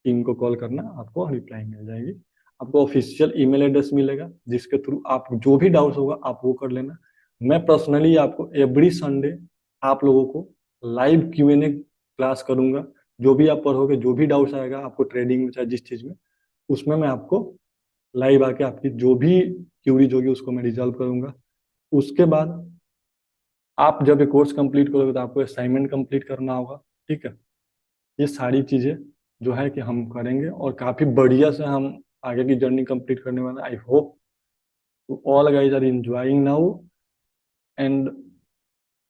टीम को कॉल करना, आपको रिप्लाई मिल जाएगी। आपको ऑफिशियल ईमेल एड्रेस मिलेगा जिसके थ्रू आप जो भी डाउट्स होगा आप वो कर लेना। मैं पर्सनली आपको एवरी संडे आप लोगों को लाइव Q&A क्लास करूंगा। जो भी आप पढ़ोगे, जो भी डाउट्स आएगा आपको ट्रेडिंग में चाहे जिस चीज में, उसमें मैं आपको लाइव आके आपकी जो भी क्यूरीज होगी उसको मैं रिजॉल्व करूंगा। उसके बाद आप जब ये कोर्स कंप्लीट करोगे तो आपको असाइनमेंट कंप्लीट करना होगा, ठीक है। ये सारी चीजें जो है कि हम करेंगे और काफी बढ़िया से हम आगे की जर्नी कंप्लीट करने वाले हैं। I hope all guys are enjoying now, and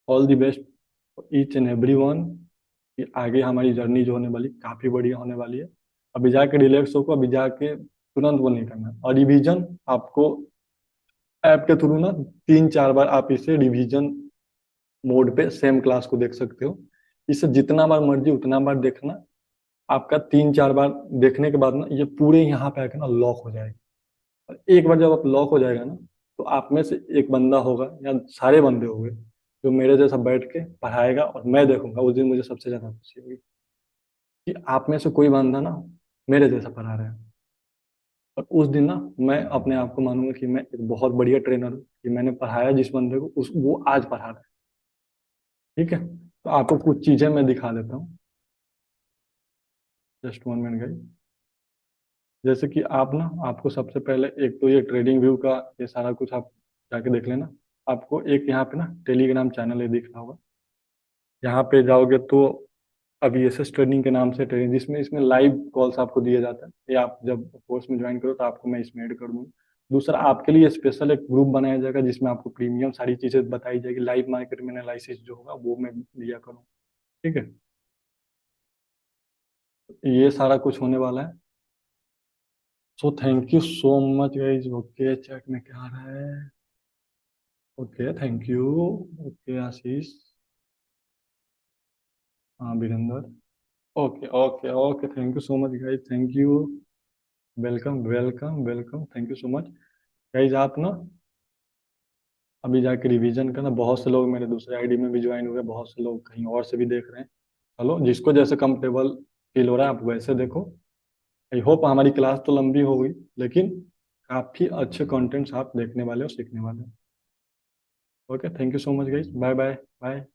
all the best each and every one. कि आगे हमारी जर्नी जो होने वाली काफी बढ़िया होने वाली है। अभी जाके रिलैक्स होकर अभी जाके तुरंत वो नहीं करना, और रिवीजन आपको ऐप के थ्रू ना 3-4 बार आप इसे रिवीजन मोड पे सेम क्लास को देख सकते हो। इसे जितना बार मर्जी उतना बार देखना। आपका 3-4 बार देखने के बाद ना ये पूरे यहाँ पे आके ना लॉक हो जाएगा। और एक बार जब आप लॉक हो जाएगा ना, तो आप में से एक बंदा होगा या सारे बंदे होंगे जो मेरे जैसा बैठ के पढ़ाएगा, और मैं देखूंगा उस दिन मुझे सबसे ज्यादा खुशी होगी कि आप में से कोई बंदा ना मेरे जैसा पढ़ा रहा है। और उस दिन ना मैं अपने आप को मानूंगा कि मैं एक बहुत बढ़िया ट्रेनर हूँ, कि मैंने पढ़ाया जिस बंदे को उस वो आज पढ़ा रहा है, ठीक है। तो आपको कुछ चीजें मैं दिखा देता हूँ। Just 1 minute guys. जैसे कि आप ना, आपको सबसे पहले एक तो ये ट्रेडिंग व्यू का ये सारा कुछ आप जाके देख लेना। आपको एक यहाँ पे ना टेलीग्राम चैनल ये दिख रहा होगा। यहाँ पे जाओगे तो अभी एसएस ट्रेडिंग के नाम से ट्रेडिंग, जिसमें इसमें लाइव कॉल्स आपको दिए जाता है। ये आप जब कोर्स में ज्वाइन करो तो आपको मैं इसमें ऐड कर दूंगा। दूसरा, आपके लिए स्पेशल एक ग्रुप बनाया जाएगा जिसमें आपको प्रीमियम सारी चीजें बताई जाएगी। लाइव मार्केट में एनालिसिस जो होगा वो मैं दिया करूँ, ठीक है। ये सारा कुछ होने वाला है। So thank you so much guys. Okay, chat में क्या आ रहा है? Okay, thank you. Okay Ashish, हाँ Virendra, okay okay okay, thank you so much guys, thank you. Welcome welcome welcome, thank you so much guys. आप ना अभी जाके रिवीजन करना। बहुत से लोग मेरे दूसरे आईडी में भी ज्वाइन हुए, बहुत से लोग कहीं और से भी देख रहे हैं। चलो, जिसको जैसे कंफर्टेबल फील हो रहा है आप वैसे देखो। आई होप हमारी क्लास तो लंबी हो गई, लेकिन काफी अच्छे कंटेंट्स आप देखने वाले हो, सीखने वाले हो। Okay, thank you so much guys, bye bye bye.